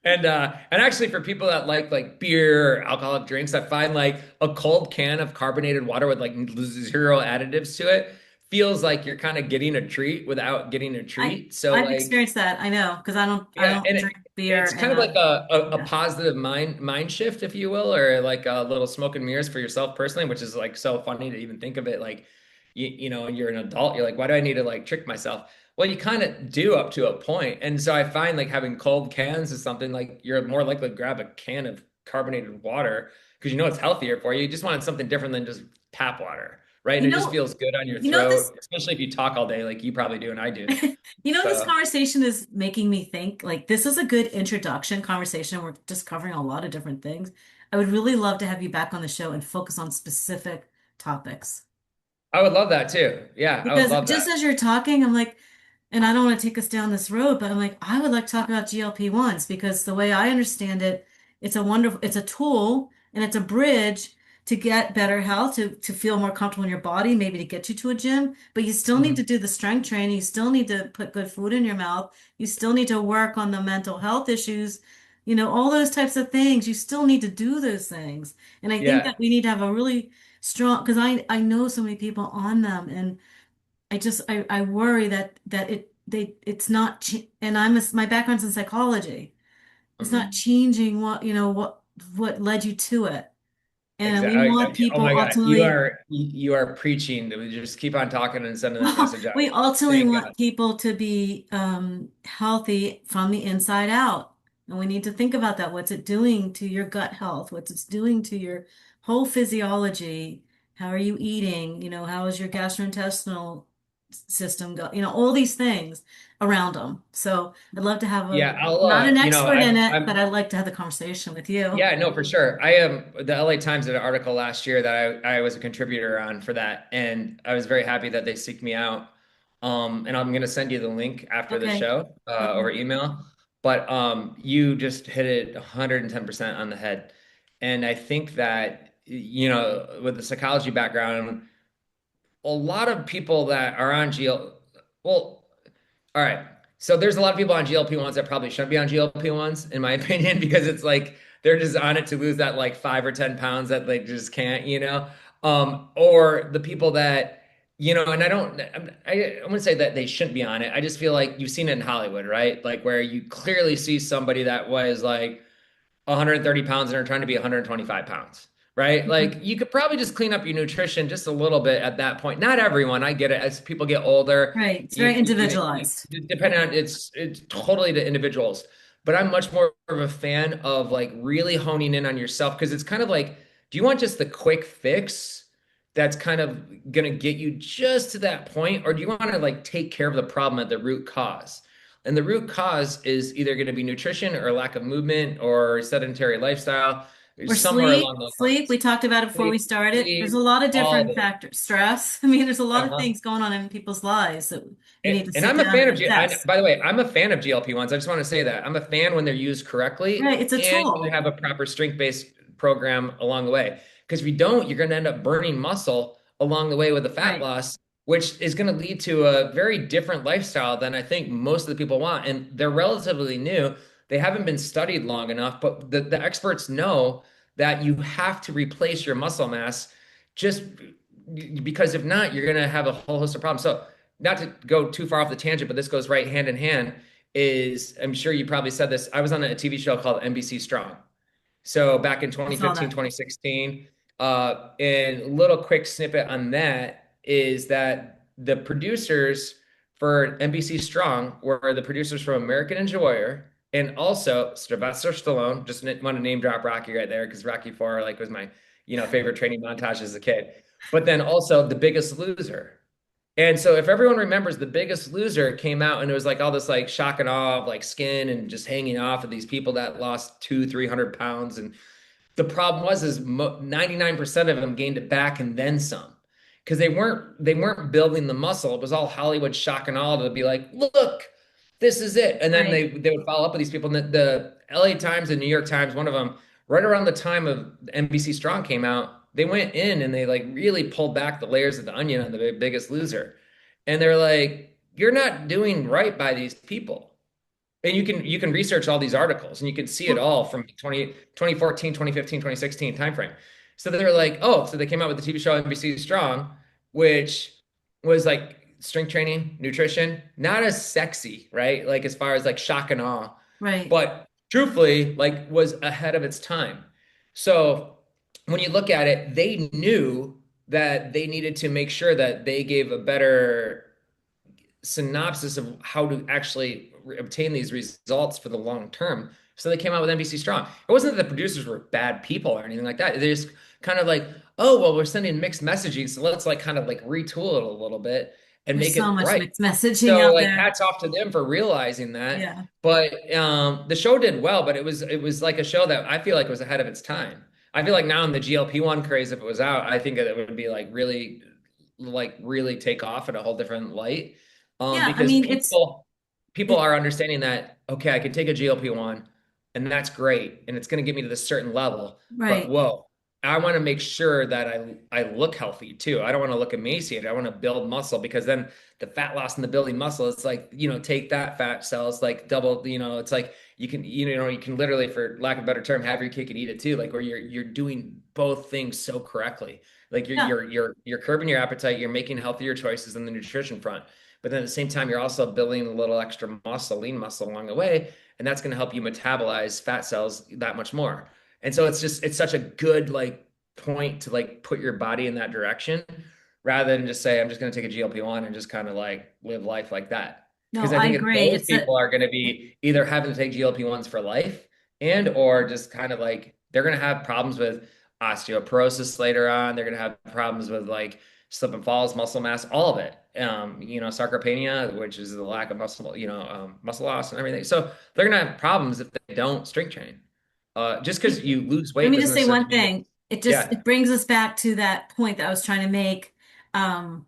And actually for people that like beer or alcoholic drinks, I find like a cold can of carbonated water with like zero additives to it feels like you're kind of getting a treat without getting a I treat. So I've like experienced that. I know because I yeah, don't and drink beer it's kind and of like a yeah. positive mind shift, if you will, or like a little smoke and mirrors for yourself personally, which is like so funny to even think of it. Like you know, you're an adult, you're like, why do I need to like trick myself? Well, you kind of do up to a point. And so I find like having cold cans is something like you're more likely to grab a can of carbonated water because you know it's healthier for you. You just wanted something different than just tap water, right? And You it just know, feels good on your you know this throat, especially if you talk all day, like you probably do and I do. this So conversation is making me think like this is a good introduction conversation. We're just covering a lot of different things. I would really love to have you back on the show and focus on specific topics. I would love that too. Yeah, I would Because love just that. as you're talking, I'm like, and I don't want to take us down this road, but I'm like, I would like to talk about GLP-1s because the way I understand it, it's a tool and it's a bridge to get better health, to feel more comfortable in your body, maybe to get you to a gym, but you still need to Mhm. do the strength training. You still need to put good food in your mouth. You still need to work on the mental health issues, all those types of things. You still need to do those things. And I think Yeah, that we need to have a really strong, because I know so many people on them and I worry that it's not and my background's in psychology. It's not mhm. changing what led you to it. And we want Exactly. Oh people my God, you ultimately are you are preaching. Just keep on talking and sending that well, message out. we ultimately Thank want God. people to be healthy from the inside out. And we need to think about that. What's it doing to your gut health? What's it doing to your whole physiology? How are you eating? How is your gastrointestinal system go? All these things around them. So I'd love to have Yeah, not an you know, expert in it, but I'm I'd like to have the conversation with you. yeah, no, for sure. I am the LA Times did an article last year that I was a contributor on for that, and I was very happy that they seeked me out. And I'm gonna send you the link after the Okay. show over Okay. email. But you just hit it 110% on the head, and I think that you know, with the psychology background, a lot of people that are on GL, well, all right. So there's a lot of people on GLP-1s that probably shouldn't be on GLP-1s, in my opinion, because it's like they're just on it to lose that like 5 or 10 pounds that they just can't, you know? Or the people that, you know, and I wouldn't say that they shouldn't be on it. I just feel like you've seen it in Hollywood, right? Like where you clearly see somebody that was like 130 pounds and are trying to be 125 pounds, right? Like Mhm. you could probably just clean up your nutrition just a little bit at that point. Not everyone, I get it. As people get older, Right. It's very individualized. depending on it's totally to individuals. But I'm much more of a fan of like really honing in on yourself because it's kind of like, do you want just the quick fix that's kind of gonna get you just to that point, or do you want to like take care of the problem at the root cause? And the root cause is either going to be nutrition or lack of movement or sedentary lifestyle, Or somewhere sleep, along those sleep. We lines. talked about it before we Sleep, started. There's a sleep, lot of all of different it. factors. Stress. I mean, there's a lot of Uh-huh. things going on in people's lives that we need to And sit I'm a down fan and of assess. by the way, I'm a fan of GLP-1s. I just want to say that. I'm a fan when they're used correctly Right. It's a and you tool. have a proper strength-based program along the way. Because if you don't, you're going to end up burning muscle along the way with the fat Right. loss, which is going to lead to a very different lifestyle than I think most of the people want. And they're relatively new. They haven't been studied long enough, but the experts know that you have to replace your muscle mass just because if not, you're going to have a whole host of problems. So not to go too far off the tangent, but this goes right hand in hand, is I'm sure you probably said this. I was on a TV show called NBC Strong. So back in I saw 2015, that. 2016, and a little quick snippet on that is that the producers for NBC Strong were the producers from American Enjoyer and also Sylvester Stallone. Just want to name drop Rocky right there because Rocky 4 like was my favorite training montage as a kid. But then also The Biggest Loser And so if everyone remembers, The Biggest Loser came out and it was like all this like shock and awe of like skin and just hanging off of these people that lost 200-300 pounds. And the problem was is 99% of them gained it back and then some, because they weren't building the muscle. It was all Hollywood shock and awe to be like, look, this is it. And then Right. they would follow up with these people. And the LA Times and New York Times, one of them, right around the time of NBC Strong came out, they went in and they like really pulled back the layers of the onion on The Biggest Loser. And they're like, you're not doing right by these people. And you can research all these articles and you can see it Well, all from 2014, 2015, 2016 timeframe. So they were like, oh, so they came out with the TV show NBC Strong, which was like strength training, nutrition, not as sexy, right? Like as far as like shock and awe, right. but truthfully, like was ahead of its time. So when you look at it, they knew that they needed to make sure that they gave a better synopsis of how to actually obtain these results for the long term. So they came out with NBC Strong. It wasn't that the producers were bad people or anything like that. They just kind of like, oh, well, we're sending mixed messaging, so let's like kind of like retool it a little bit and There's make so it much right. mixed messaging So out like there. hats off to them for realizing that. Yeah. But the show did well, but it was like a show that I feel like was ahead of its time. I feel like now in the GLP-1 craze, if it was out, I think that it would be like really take off in a whole different light. Yeah. I Because mean, people it, are understanding that, okay, I can take a GLP-1 and that's great, and it's going to get me to this certain level. But right. whoa, I want to make sure that I look healthy too. I don't want to look emaciated. I want to build muscle, because then the fat loss and the building muscle, it's like, take that fat cells, like double, it's like you can literally, for lack of a better term, have your cake and eat it too. Like where you're doing both things so correctly. Like you're Yeah. you're you're you're curbing your appetite, you're making healthier choices in the nutrition front. But then at the same time, you're also building a little extra muscle, lean muscle along the way, and that's going to help you metabolize fat cells that much more. And so it's such a good like point to like put your body in that direction, rather than just say, I'm just going to take a GLP-1 and just kind of like live life like that. No, Because I I think agree. those people are going to be either having to take GLP-1s for life, and or just kind of like they're going to have problems with osteoporosis later on. They're going to have problems with like slip and falls, muscle mass, all of it. Sarcopenia, which is the lack of muscle, muscle loss and everything. So they're going to have problems if they don't strength train. Just because you lose Let weight me doesn't just say necessarily one mean thing. It yeah. brings us back to that point that I was trying to make. Um,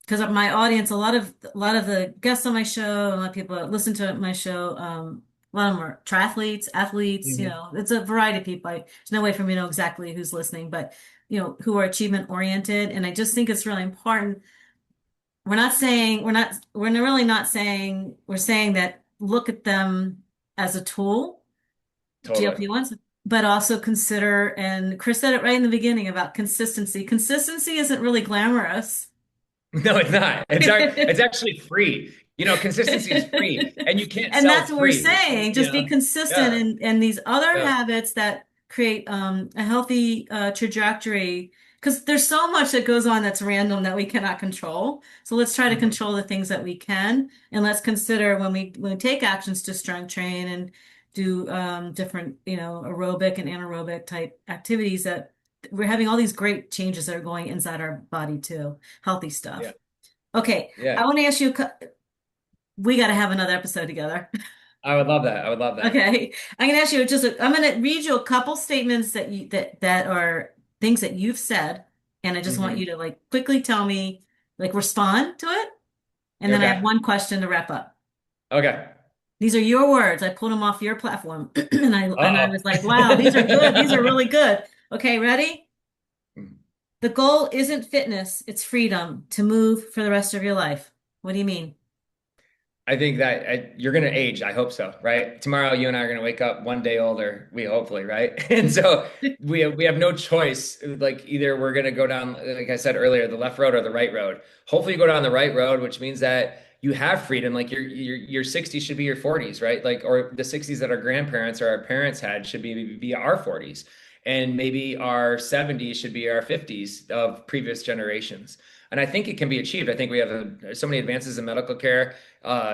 because of my audience, a lot of the guests on my show, a lot of people that listen to my show, a lot of them are triathletes, athletes, Mhm. it's a variety of people. There's no way for me to know exactly who's listening, but who are achievement oriented. And I just think it's really important. We're really not saying, we're saying that look at them as a tool, Totally. GLP-1s, but also consider, and Chris said it right in the beginning about consistency. Consistency isn't really glamorous. No, it's not. It's actually free. Consistency is free, and you can't And sell that's what we're free. saying. Just be consistent Yeah, in these other yeah, habits that create a healthy trajectory. Because there's so much that goes on that's random that we cannot control. So let's try to mhm, control the things that we can, and let's consider when we take actions to strength train and do different, aerobic and anaerobic type activities, that we're having all these great changes that are going inside our body too, healthy yeah, stuff. Okay, yeah. I want to ask you. We got to have another episode together. I would love that. I would love that. Okay. I'm gonna ask you I'm gonna read you a couple statements that are things that you've said, and I just want Hmm. you to like quickly tell me, like respond to it, and then I have Okay. one question to wrap up. Okay. These are your words. I pulled them off your platform, and I Uh-oh. was like, wow, these are good. These are really good. Okay, ready? The goal isn't fitness, it's freedom to move for the rest of your life. What do you mean? I think that you're going to age. I hope so, right? Tomorrow, you and I are going to wake up one day older. We hopefully, right? And so we have no choice. Like either we're going to go down, like I said earlier, the left road or the right road. Hopefully, you go down the right road, which means that you have freedom. Like your 60s should be your 40s, right? Like or the 60s that our grandparents or our parents had should be our 40s, and maybe our 70s should be our 50s of previous generations. And I think it can be achieved. I think we have so many advances in medical care,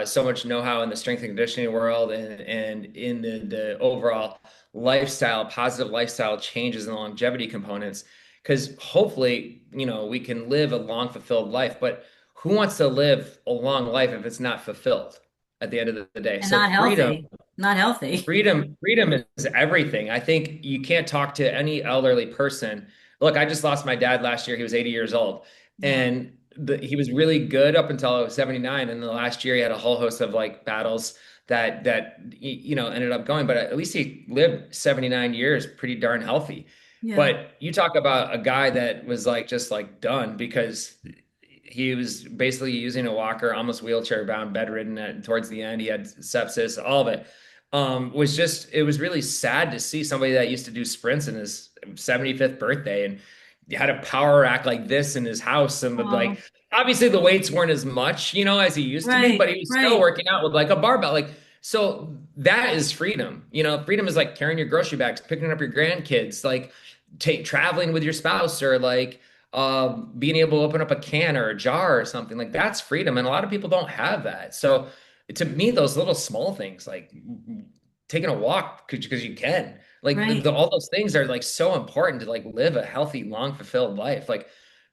so much know-how in the strength and conditioning world, and in the overall lifestyle, positive lifestyle changes and longevity components. Because hopefully, we can live a long, fulfilled life. But who wants to live a long life if it's not fulfilled at the end of the day? And So not freedom, healthy. Not healthy. freedom is everything. I think you can't talk to any elderly person. Look, I just lost my dad last year. He was 80 years old, Yeah. and he was really good up until I was 79. And the last year, he had a whole host of like battles that ended up going. But at least he lived 79 years, pretty darn healthy. Yeah. But you talk about a guy that was like just like done because he was basically using a walker, almost wheelchair bound, bedridden towards the end. He had sepsis, all of it. It was really sad to see somebody that used to do sprints in his 75th birthday and had a power rack like this in his house and would Oh, like obviously the weights weren't as much, as he used to be, but right, he was still right. working out with like a barbell. Like, so that is freedom. Freedom is like carrying your grocery bags, picking up your grandkids, like take traveling with your spouse or like being able to open up a can or a jar or something like that's freedom. And a lot of people don't have that. So to me, those little small things like taking a walk because you can, like Right. all those things are like so important to like live a healthy, long, fulfilled life. Like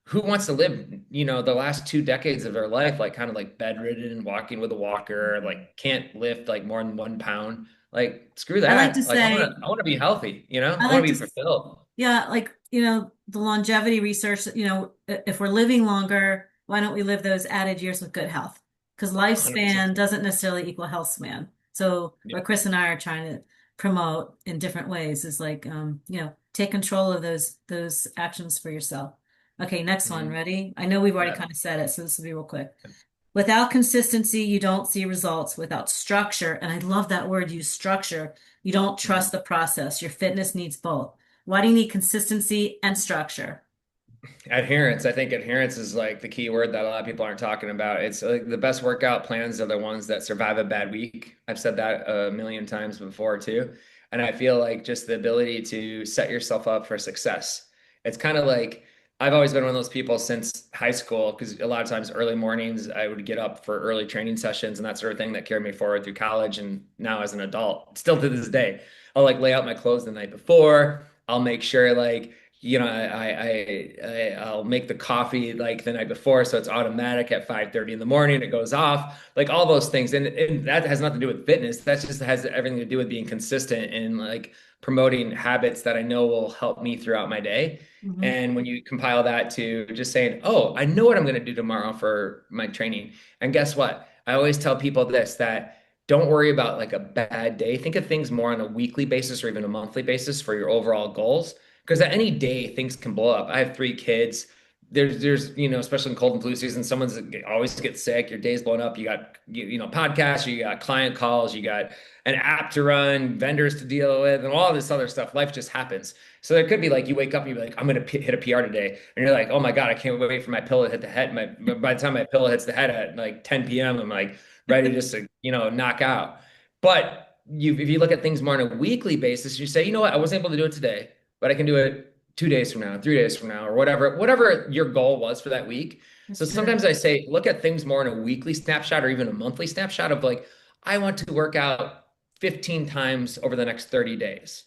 who wants to live, the last 2 decades of their life, like kind of like bedridden and walking with a walker, like can't lift like more than 1 pound. Like screw I like to that. Like say, I want to be healthy, I I want like to to, be fulfilled. yeah, like, the longevity research, if we're living longer, why don't we live those added years with good health? Because 100%. lifespan doesn't necessarily equal health span. So Yeah. what Chris and I are trying to promote in different ways is like, take control of those actions for yourself. Okay, next one. Mhm. Ready? I know we've already Yeah. kind of said it, so this will be real quick. Without consistency, you don't see results. Without structure, and I love that word, use structure, you don't trust Mhm. the process. Your fitness needs both. Why do you need consistency and structure? Adherence. I think adherence is like the key word that a lot of people aren't talking about. It's like the best workout plans are the ones that survive a bad week. I've said that a million times before too. And I feel like just the ability to set yourself up for success. It's kind of like I've always been one of those people since high school because a lot of times early mornings I would get up for early training sessions and that sort of thing that carried me forward through college and now as an adult, still to this day. I'll like lay out my clothes the night before. I'll make sure like I'll make the coffee like the night before, so it's automatic at 5:30 in the morning. It goes off, like all those things, and that has nothing to do with fitness. That just has everything to do with being consistent and like promoting habits that I know will help me throughout my day. Mhm. And when you compile that to just saying, "Oh, I know what I'm going to do tomorrow for my training," and guess what? I always tell people this that. Don't worry about like a bad day. Think of things more on a weekly basis or even a monthly basis for your overall goals because at any day things can blow up. I have 3 kids. There's especially in cold and flu season, someone's always get sick. Your day's blown up. You got podcasts, you got client calls, you got an app to run, vendors to deal with, and all this other stuff. Life just happens. So there could be like you wake up and you're like, I'm gonna hit a PR today, and you're like, oh my god, I can't wait for my pillow to hit the head. By the time my pillow hits the head at like 10 p.m., I'm like ready just to knock out. But if you look at things more on a weekly basis, you say, you know what, I wasn't able to do it today but I can do it 2 days from now, 3 days from now, or whatever your goal was for that week. So That's good. sometimes I say, look at things more in a weekly snapshot or even a monthly snapshot of like, I want to work out 15 times over the next 30 days.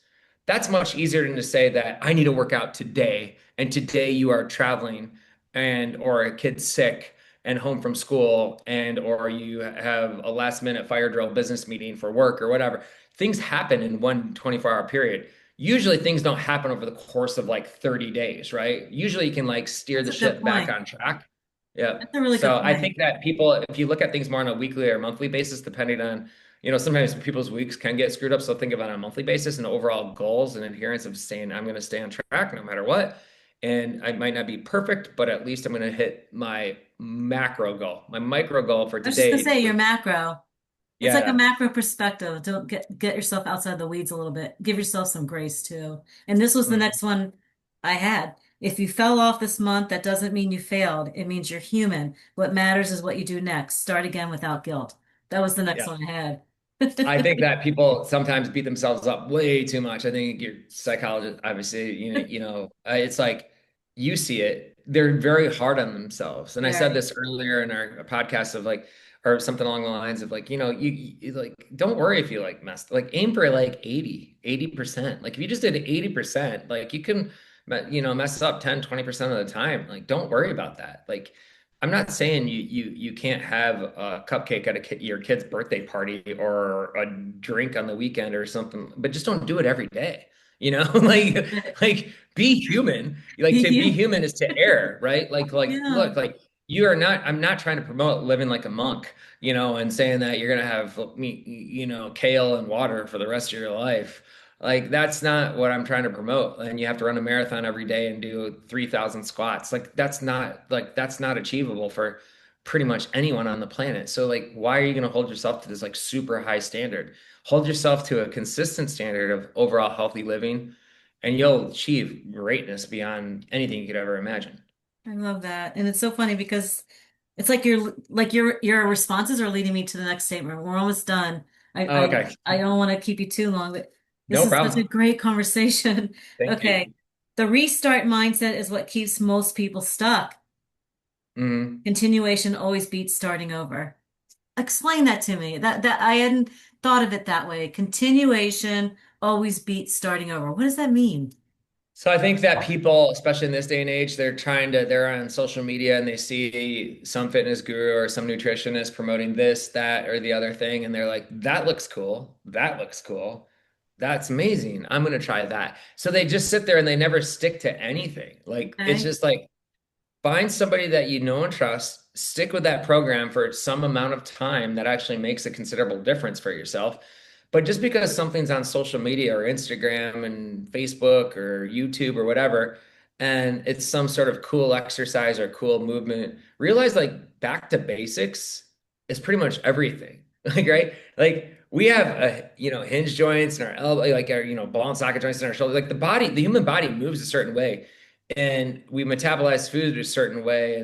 That's much easier than to say that I need to work out today, and today you are traveling and or a kid's sick and home from school and or you have a last minute fire drill business meeting for work or whatever. Things happen in one 24-hour period. Usually things don't happen over the course of like 30 days, right? Usually you can like steer That's the a good ship back point. on track. Yeah. That's a really So good I think point. that people, if you look at things more on a weekly or monthly basis, depending on, sometimes people's weeks can get screwed up. So think of it on a monthly basis and overall goals and adherence of saying, I'm going to stay on track no matter what. And I might not be perfect, but at least I'm going to hit my macro goal. My micro goal for I was just gonna today say your was, macro. It's like a yeah, macro perspective. Don't get yourself outside the weeds a little bit. Give yourself some grace too. And this was the mhm, next one I had. If you fell off this month, that doesn't mean you failed. It means you're human. What matters is what you do next. Start again without guilt. That was the next yeah. one I had. I think that people sometimes beat themselves up way too much. I think your psychologist, obviously, it's like you see it. They're very hard on themselves. And I said Very. this earlier in our podcast of like, or something along the lines of like, you like, don't worry if you like messed, like aim for like 80%. Like if you just did 80%, like you can, mess up 10, 20% of the time. Like, don't worry about that. Like, I'm not saying you can't have a cupcake at your kid's birthday party or a drink on the weekend or something, but just don't do it every day. You know, like be human. Like to be You, human is to err, right? Like yeah. look, like you are not. I'm not trying to promote living like a monk, you know, and saying that you're gonna have meat, you know, kale and water for the rest of your life. Like that's not what I'm trying to promote. And you have to run a marathon every day and do 3,000 squats. Like that's not achievable for pretty much anyone on the planet. So like why are you going to hold yourself to this like super high standard? Hold yourself to a consistent standard of overall healthy living and you'll achieve greatness beyond anything you could ever imagine. I love that. And it's so funny because it's like your responses are leading me to the next statement. We're almost done. Oh, okay. I don't want to keep you too long, but this No is such a problem. great conversation. Thank you. Okay. The restart mindset is what keeps most people stuck. Mhm. Continuation always beats starting over. Explain that to me. That I hadn't thought of it that way. Continuation always beats starting over. What does that mean? So I think that people, especially in this day and age, they're on social media and they see some fitness guru or some nutritionist promoting this, that, or the other thing, and they're like, that looks cool. That looks cool. That's amazing. I'm gonna try that. So they just sit there and they never stick to anything. Like it's Okay. just like find somebody that you know and trust, stick with that program for some amount of time that actually makes a considerable difference for yourself. But just because something's on social media or Instagram and Facebook or YouTube or whatever, and it's some sort of cool exercise or cool movement, realize like back to basics is pretty much everything. Like, right? Like we have you know, hinge joints in our elbow, like our, you know, ball and socket joints in our shoulder. Like the human body moves a certain way and we metabolize food a certain way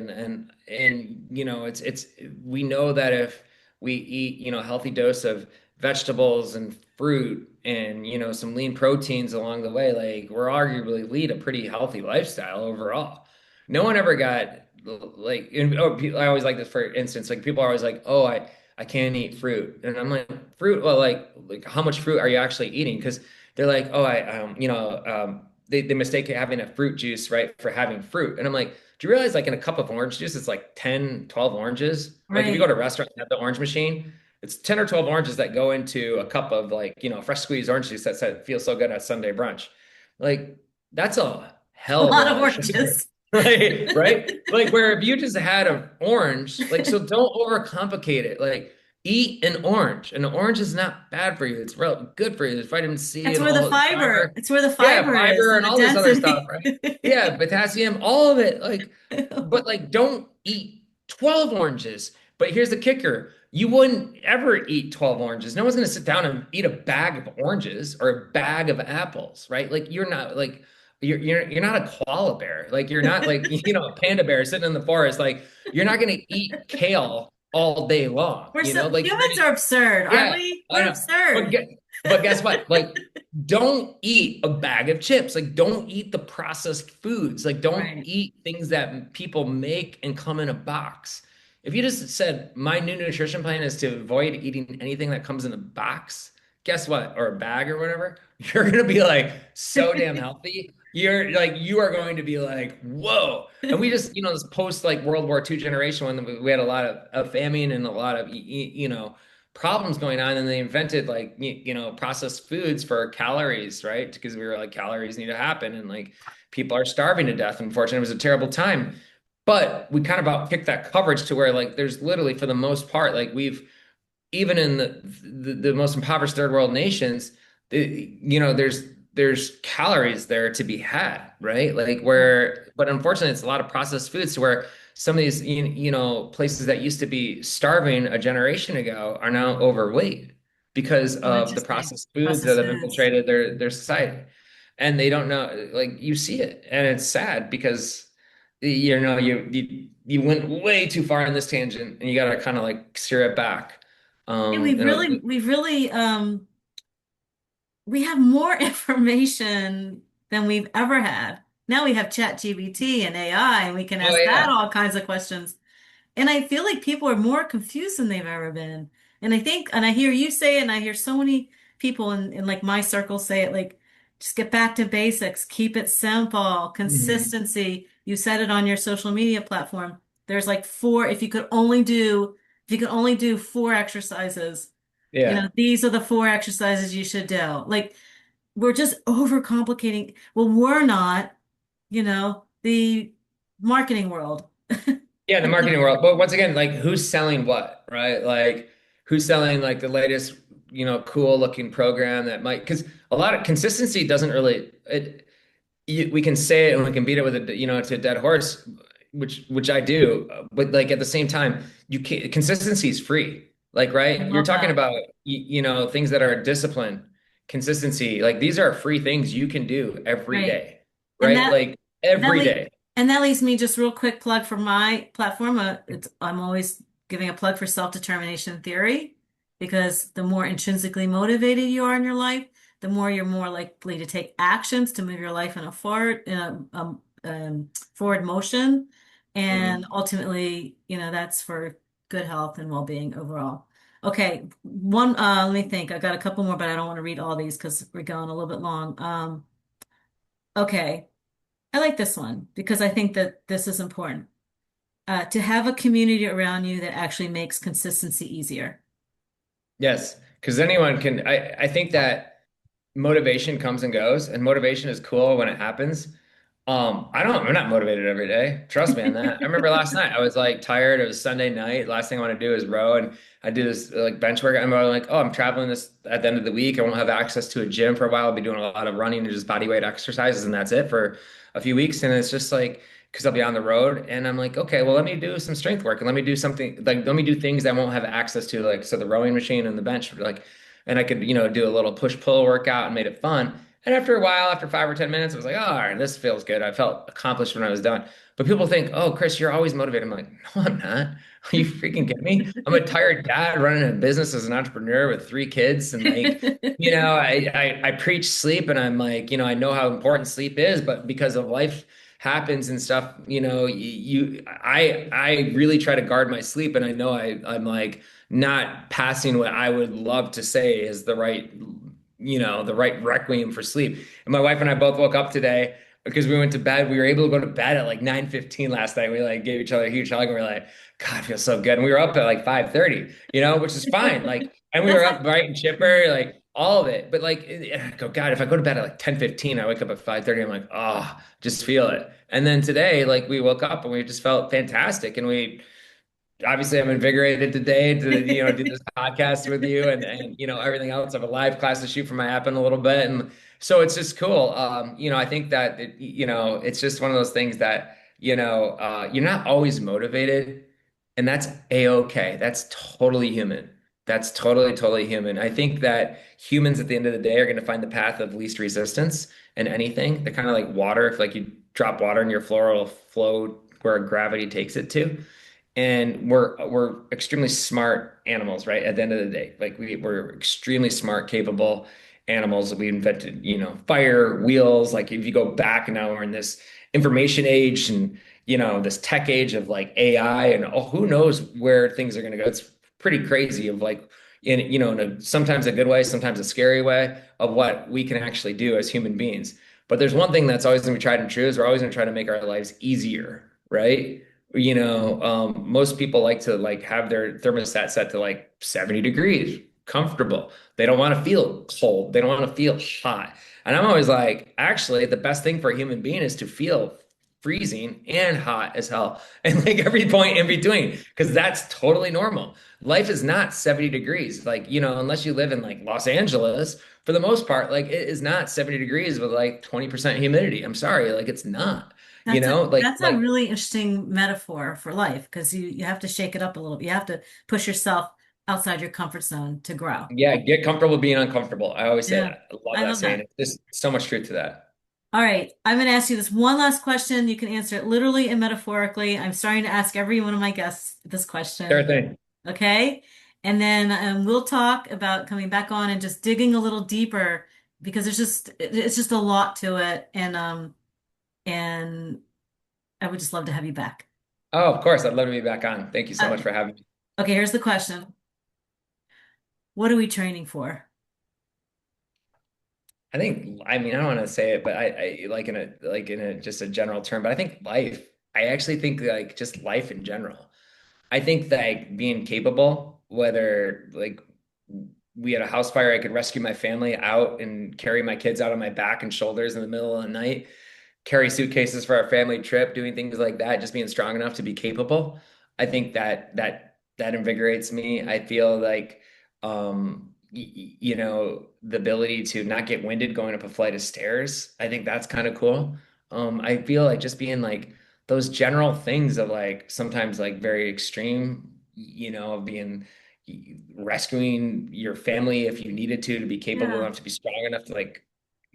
and you know it's we know that if we eat you know a healthy dose of vegetables and fruit and you know some lean proteins along the way like we're arguably lead a pretty healthy lifestyle overall. No one ever got like I always like this for instance like people are always like oh I can't eat fruit and I'm like fruit well like how much fruit are you actually eating because they're like oh I you know they mistake having a fruit juice, right, for having fruit. And I'm like, do you realize like in a cup of orange juice, it's like 10, 12 oranges? Like if you go to Right. a restaurant and have the orange machine, it's 10 or 12 oranges that go into a cup of like, you know, fresh squeezed orange juice that said feels so good at Sunday brunch. Like that's a A hell of a lot of lot of sugar. oranges. Like, right? Like where if you just had an orange, like so don't overcomplicate it. Like eat an orange. And an orange is not bad for you. It's real good for you. There's vitamin C That's and where the all the fiber, fiber. it's where the Yeah, fiber is fiber and and the all this other stuff, density. right? Yeah, potassium, all of it. Like, but like don't eat 12 oranges. But here's the kicker. You wouldn't ever eat 12 oranges. No one's going to sit down and eat a bag of oranges or a bag of apples, right? Like you're not like you're not a koala bear. Like you're not like, you know, a panda bear sitting in the forest. Like you're not going to eat kale all day long, We're you know? so Like you're humans gonna are absurd, aren't yeah, we? I We're know. But absurd. guess, but guess what? Like, don't eat a bag of chips. Like, don't eat the processed foods. Like, don't Right. eat things that people make and come in a box. If you just said, my new nutrition plan is to avoid eating anything that comes in a box, guess what? Or a bag or whatever, you're going to be like so damn healthy. You're like, you are going to be like, whoa. And we just, you know, this post like World War II generation when we had a lot of famine and a lot of, you know, problems going on and they invented like you know processed foods for calories right because we were like calories need to happen and like people are starving to death unfortunately it was a terrible time but we kind of outkicked that coverage to where like there's literally for the most part like we've even in the most impoverished third world nations, you know, there's calories there to be had, right? Like Right. where, but unfortunately, it's a lot of processed foods to where some of these, you know, places that used to be starving a generation ago are now overweight because Oh, of the interesting. processed foods that Processed have foods. infiltrated their society. And they don't know, like you see it, and it's sad because you know you went way too far in this tangent, and you got to kind of like steer it back. Hey, You know, we have more information than we've ever had. Now we have ChatGPT and AI, and we can oh ask that yeah. all kinds of questions. And I feel like people are more confused than they've ever been. And I think, and I hear you say it, and I hear so many people in like my circle say it, like, just get back to basics, keep it simple, Mhm. consistency. You said it on your social media platform. There's like four, if you could only do four exercises, Yeah. these are the four exercises you should do. Like we're just overcomplicating. Well, we're not, the marketing world. Yeah, in the marketing world. But once again, like who's selling what, right? Like who's selling like the latest, cool looking program that might, because a lot of consistency doesn't really we can say it and we can beat it with a to a dead horse, which I do, but like at the same time, you can't consistency is free. Like, I right? You're love talking that. about things that are discipline, consistency. Like these are free things you can do every Right. day, And right? Like that every le day. and that leaves me just real quick plug for my platform. I'm always giving a plug for self-determination theory because the more intrinsically motivated you are in your life, the more you're more likely to take actions to move your life in a forward motion. And Mhm. ultimately, that's for good health and well-being overall. Okay, let me think. I got a couple more, but I don't want to read all these because we're going a little bit long. Okay. I like this one because I think that this is important. To have a community around you that actually makes consistency easier. Yes, because anyone can. I think that motivation comes and goes, and motivation is cool when it happens. I'm not motivated every day. Trust me on that. I remember last night I was like tired. It was Sunday night. Last thing I want to do is row, and I do this like bench work. I'm like, oh, I'm traveling this at the end of the week. I won't have access to a gym for a while. I'll be doing a lot of running and just body weight exercises, and that's it for a few weeks. And it's just like because I'll be on the road, and I'm like, okay, well, let me do some strength work, and let me do something like let me do things I won't have access to, like so the rowing machine and the bench, like, and I could do a little push pull workout and made it fun. And after a while, after 5 or 10 minutes, I was like, oh, all right, this feels good. I felt accomplished when I was done. But people think, oh, Chris, you're always motivated. I'm like, no, I'm not. Are you freaking kidding me? I'm a tired dad running a business as an entrepreneur with 3 kids. And like, I preach sleep and I'm like, I know how important sleep is, but because of life happens and stuff, I really try to guard my sleep. And I know I'm like not passing what I would love to say is the right requiem for sleep. And my wife and I both woke up today because we went to bed. We were able to go to bed at like 9:15 last night. We like gave each other a huge hug and we were like, God, it feels so good. And we were up at like 5:30, which is fine. Like, and we That's were like, up bright and chipper, like all of it. But like, I go, God, if I go to bed at like 10:15, I wake up at 5:30. I'm like, oh, just feel it. And then today, like we woke up and we just felt fantastic. And we obviously I'm invigorated today to do this podcast with you and everything else. I have a live class to shoot for my app in a little bit, and so it's just cool. I think that it's just one of those things that you're not always motivated, and that's a-okay. That's totally human. That's totally human. I think that humans at the end of the day are going to find the path of least resistance in anything. They're kind of like water. If like you drop water in your floor, it'll flow where gravity takes it to, and we're extremely smart animals, right? At the end of the day, like we're extremely smart, capable animals. We invented, fire, wheels. Like if you go back, and now we're in this information age and this tech age of like AI, and oh, who knows where things are going to go. It's pretty crazy of like sometimes a good way, sometimes a scary way of what we can actually do as human beings. But there's one thing that's always going to be tried and true is we're always going to try to make our lives easier, right? Most people like to like have their thermostat set to like 70 degrees, comfortable. They don't want to feel cold. They don't want to feel hot. And I'm always like, actually, the best thing for a human being is to feel freezing and hot as hell and like every point in between, because that's totally normal. Life is not 70 degrees. Like, unless you live in like Los Angeles, for the most part, like it is not 70 degrees with like 20% humidity. I'm sorry, like it's not. that's a Like that's a really interesting metaphor for life because you have to shake it up a little bit. You have to push yourself outside your comfort zone to grow. Yeah, get comfortable being uncomfortable. I always say Yeah, that. I love I that love saying. that. There's so much truth to that. All right, I'm going to ask you this one last question. You can answer it literally and metaphorically. I'm starting to ask every one of my guests this Sure question. thing. Okay. And then we'll talk about coming back on and just digging a little deeper because it's just a lot to it. And I would just love to have you back. Oh, of course. I'd love to be back on. Thank you so much Uh, for having me. okay, here's the question. What are we training for? I mean, I don't want to say it, but I like in a just a general term, but I think life. I actually think like just life in general. I think that like, being capable, whether like we had a house fire, I could rescue my family out and carry my kids out on my back and shoulders in the middle of the night, carry suitcases for our family trip, doing things like that, just being strong enough to be capable. I think that invigorates me. I feel like the ability to not get winded going up a flight of stairs. I think that's kind of cool. I feel like just being like those general things of like sometimes like very extreme, of being rescuing your family if you needed to be capable Yeah. enough to be strong enough to like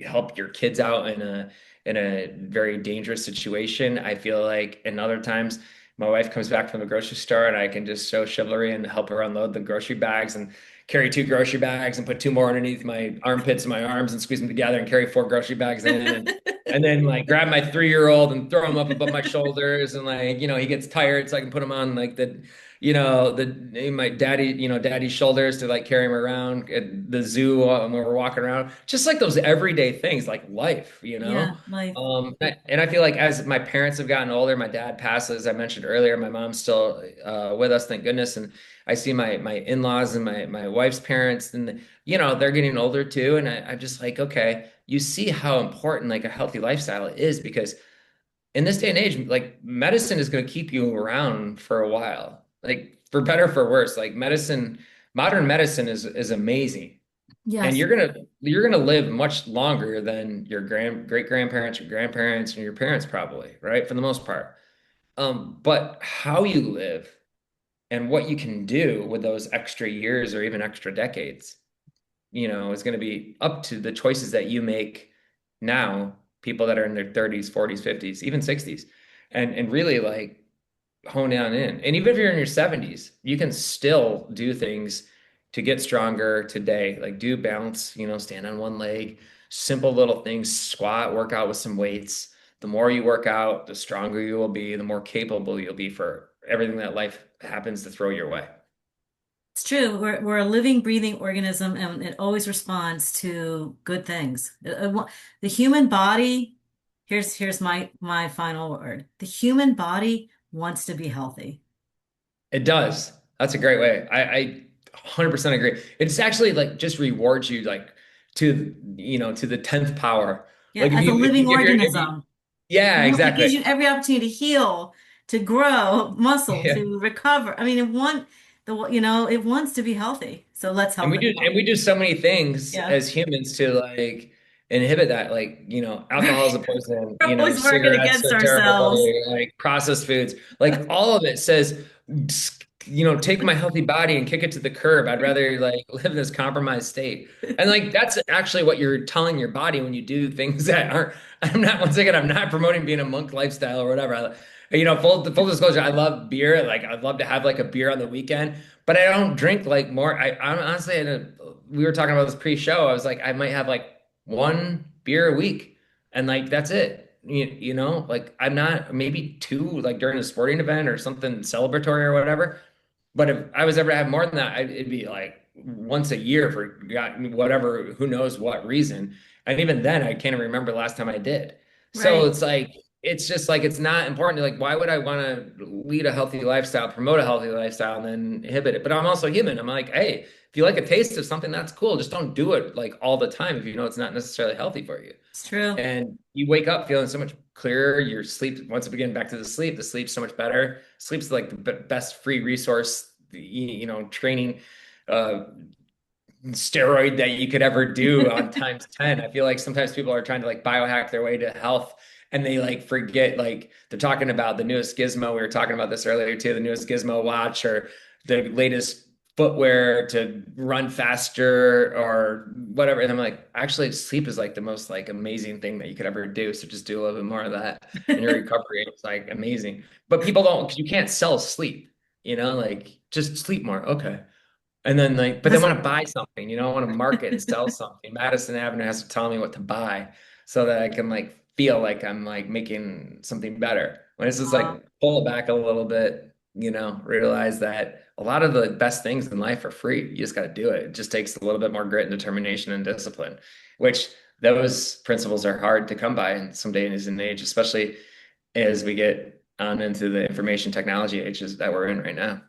help your kids out in a very dangerous situation. I feel like, and other times my wife comes back from the grocery store and I can just show chivalry and help her unload the grocery bags and carry two grocery bags and put two more underneath my armpits and my arms and squeeze them together and carry four grocery bags in and then like grab my 3-year-old and throw him up above my shoulders and like, he gets tired so I can put him on like my daddy's shoulders to like carry him around at the zoo when we're walking around. Just like those everyday things like life. Yeah, life. And I feel like as my parents have gotten older, my dad passed, as I mentioned earlier, my mom's still with us, thank goodness. And I see my in-laws and my wife's parents, and they're getting older too. And I'm just like, okay, you see how important like a healthy lifestyle is because in this day and age, like medicine is going to keep you around for a while, like for better or for worse. Like modern medicine is amazing, and Yes. you're gonna live much longer than your great grandparents, your grandparents, and your parents probably, right? For the most part. But how you live and what you can do with those extra years or even extra decades, is going to be up to the choices that you make now, people that are in their 30s, 40s, 50s, even 60s, and really like hone down in. And even if you're in your 70s, you can still do things to get stronger today. Like do balance, stand on one leg, simple little things, squat, work out with some weights. The more you work out, the stronger you will be, the more capable you'll be for everything that life happens to throw your way. It's true. We're a living, breathing organism, and it always responds to good things. The human body, here's my final word. The human body wants to be healthy. It does. That's a great way. I 100% agree. It's actually like just rewards you like to the 10th power. Yeah, Like as a living if you organism, yeah, it gives exactly. you every opportunity to heal, to grow muscle, Yeah. to recover. I mean, it wants to be healthy. So let's And help we it do and along. we do so many things Yeah. as humans to like inhibit that. Like, alcohol is a poison, We're always working cigarettes against are terrible for ourselves. you, like processed foods. Like all of it says, take my healthy body and kick it to the curb. I'd rather like live in this compromised state. And like that's actually what you're telling your body when you do things that aren't once again, I'm not promoting being a monk lifestyle or whatever. Full disclosure, I love beer. Like I'd love to have like a beer on the weekend, but I don't drink like more. I'm honestly, we were talking about this pre-show. I was like, I might have like one beer a week, and like that's it. Like I'm not maybe two like during a sporting event or something celebratory or whatever. But if I was ever to have more than that, it'd be like once a year for whatever, who knows what reason. And even then, I can't even remember the last time I did. So Right. it's like, it's just like, it's not important. Like, why would I want to lead a healthy lifestyle, promote a healthy lifestyle, and then inhibit it? But I'm also human. I'm like, hey, if you like a taste of something, that's cool. Just don't do it like all the time if you know it's not necessarily healthy for you. It's true. And you wake up feeling so much clearer. Your sleep, once again, back to the sleep's so much better. Sleep's like the best free resource, training uh, steroid that you could ever do on times 10. I feel like sometimes people are trying to like biohack their way to health and they like forget, like they're talking about the newest gizmo. We were talking about this earlier too, the newest gizmo watch or the latest footwear to run faster or whatever. And I'm like, actually, sleep is like the most like amazing thing that you could ever do. So just do a little bit more of that in your recovery. It's like amazing. But people don't, because you can't sell sleep, like just sleep more. Okay. And then like, but they That's want to buy something, I want to market and sell something. Madison Avenue has to tell me what to buy so that I can like feel like I'm like making something better. When it's just uh, like pull it back a little bit, realize that a lot of the best things in life are free. You just got to do it. It just takes a little bit more grit and determination and discipline, which those principles are hard to come by in some days and age, especially as we get on into the information technology ages that we're in right now.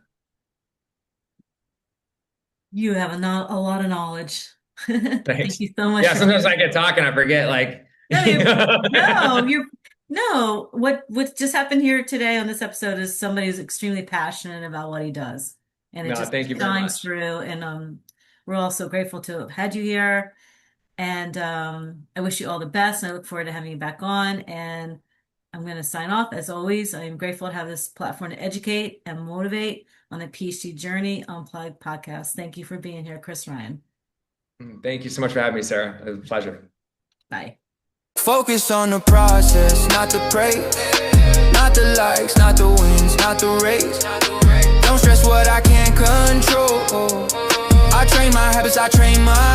You have a lot of knowledge. Thank Thanks. you so much Yeah, for sometimes I being. get talking, I forget like No, you're no. What just happened here today on this episode is somebody who's extremely passionate about what he does, and it No, just thank you very shines much. through. And we're all so grateful to have had you here. And I wish you all the best. And I look forward to having you back on. And I'm going to sign off. As always, I am grateful to have this platform to educate and motivate on the PhD Journey Unplugged podcast. Thank you for being here, Chris Ryan. Thank you so much for having me, Sarah. It was a pleasure. Bye. Focus on the process, not the praise. Not the likes, not the wins, not the race. Don't stress what I can't control. I train my habits, I train my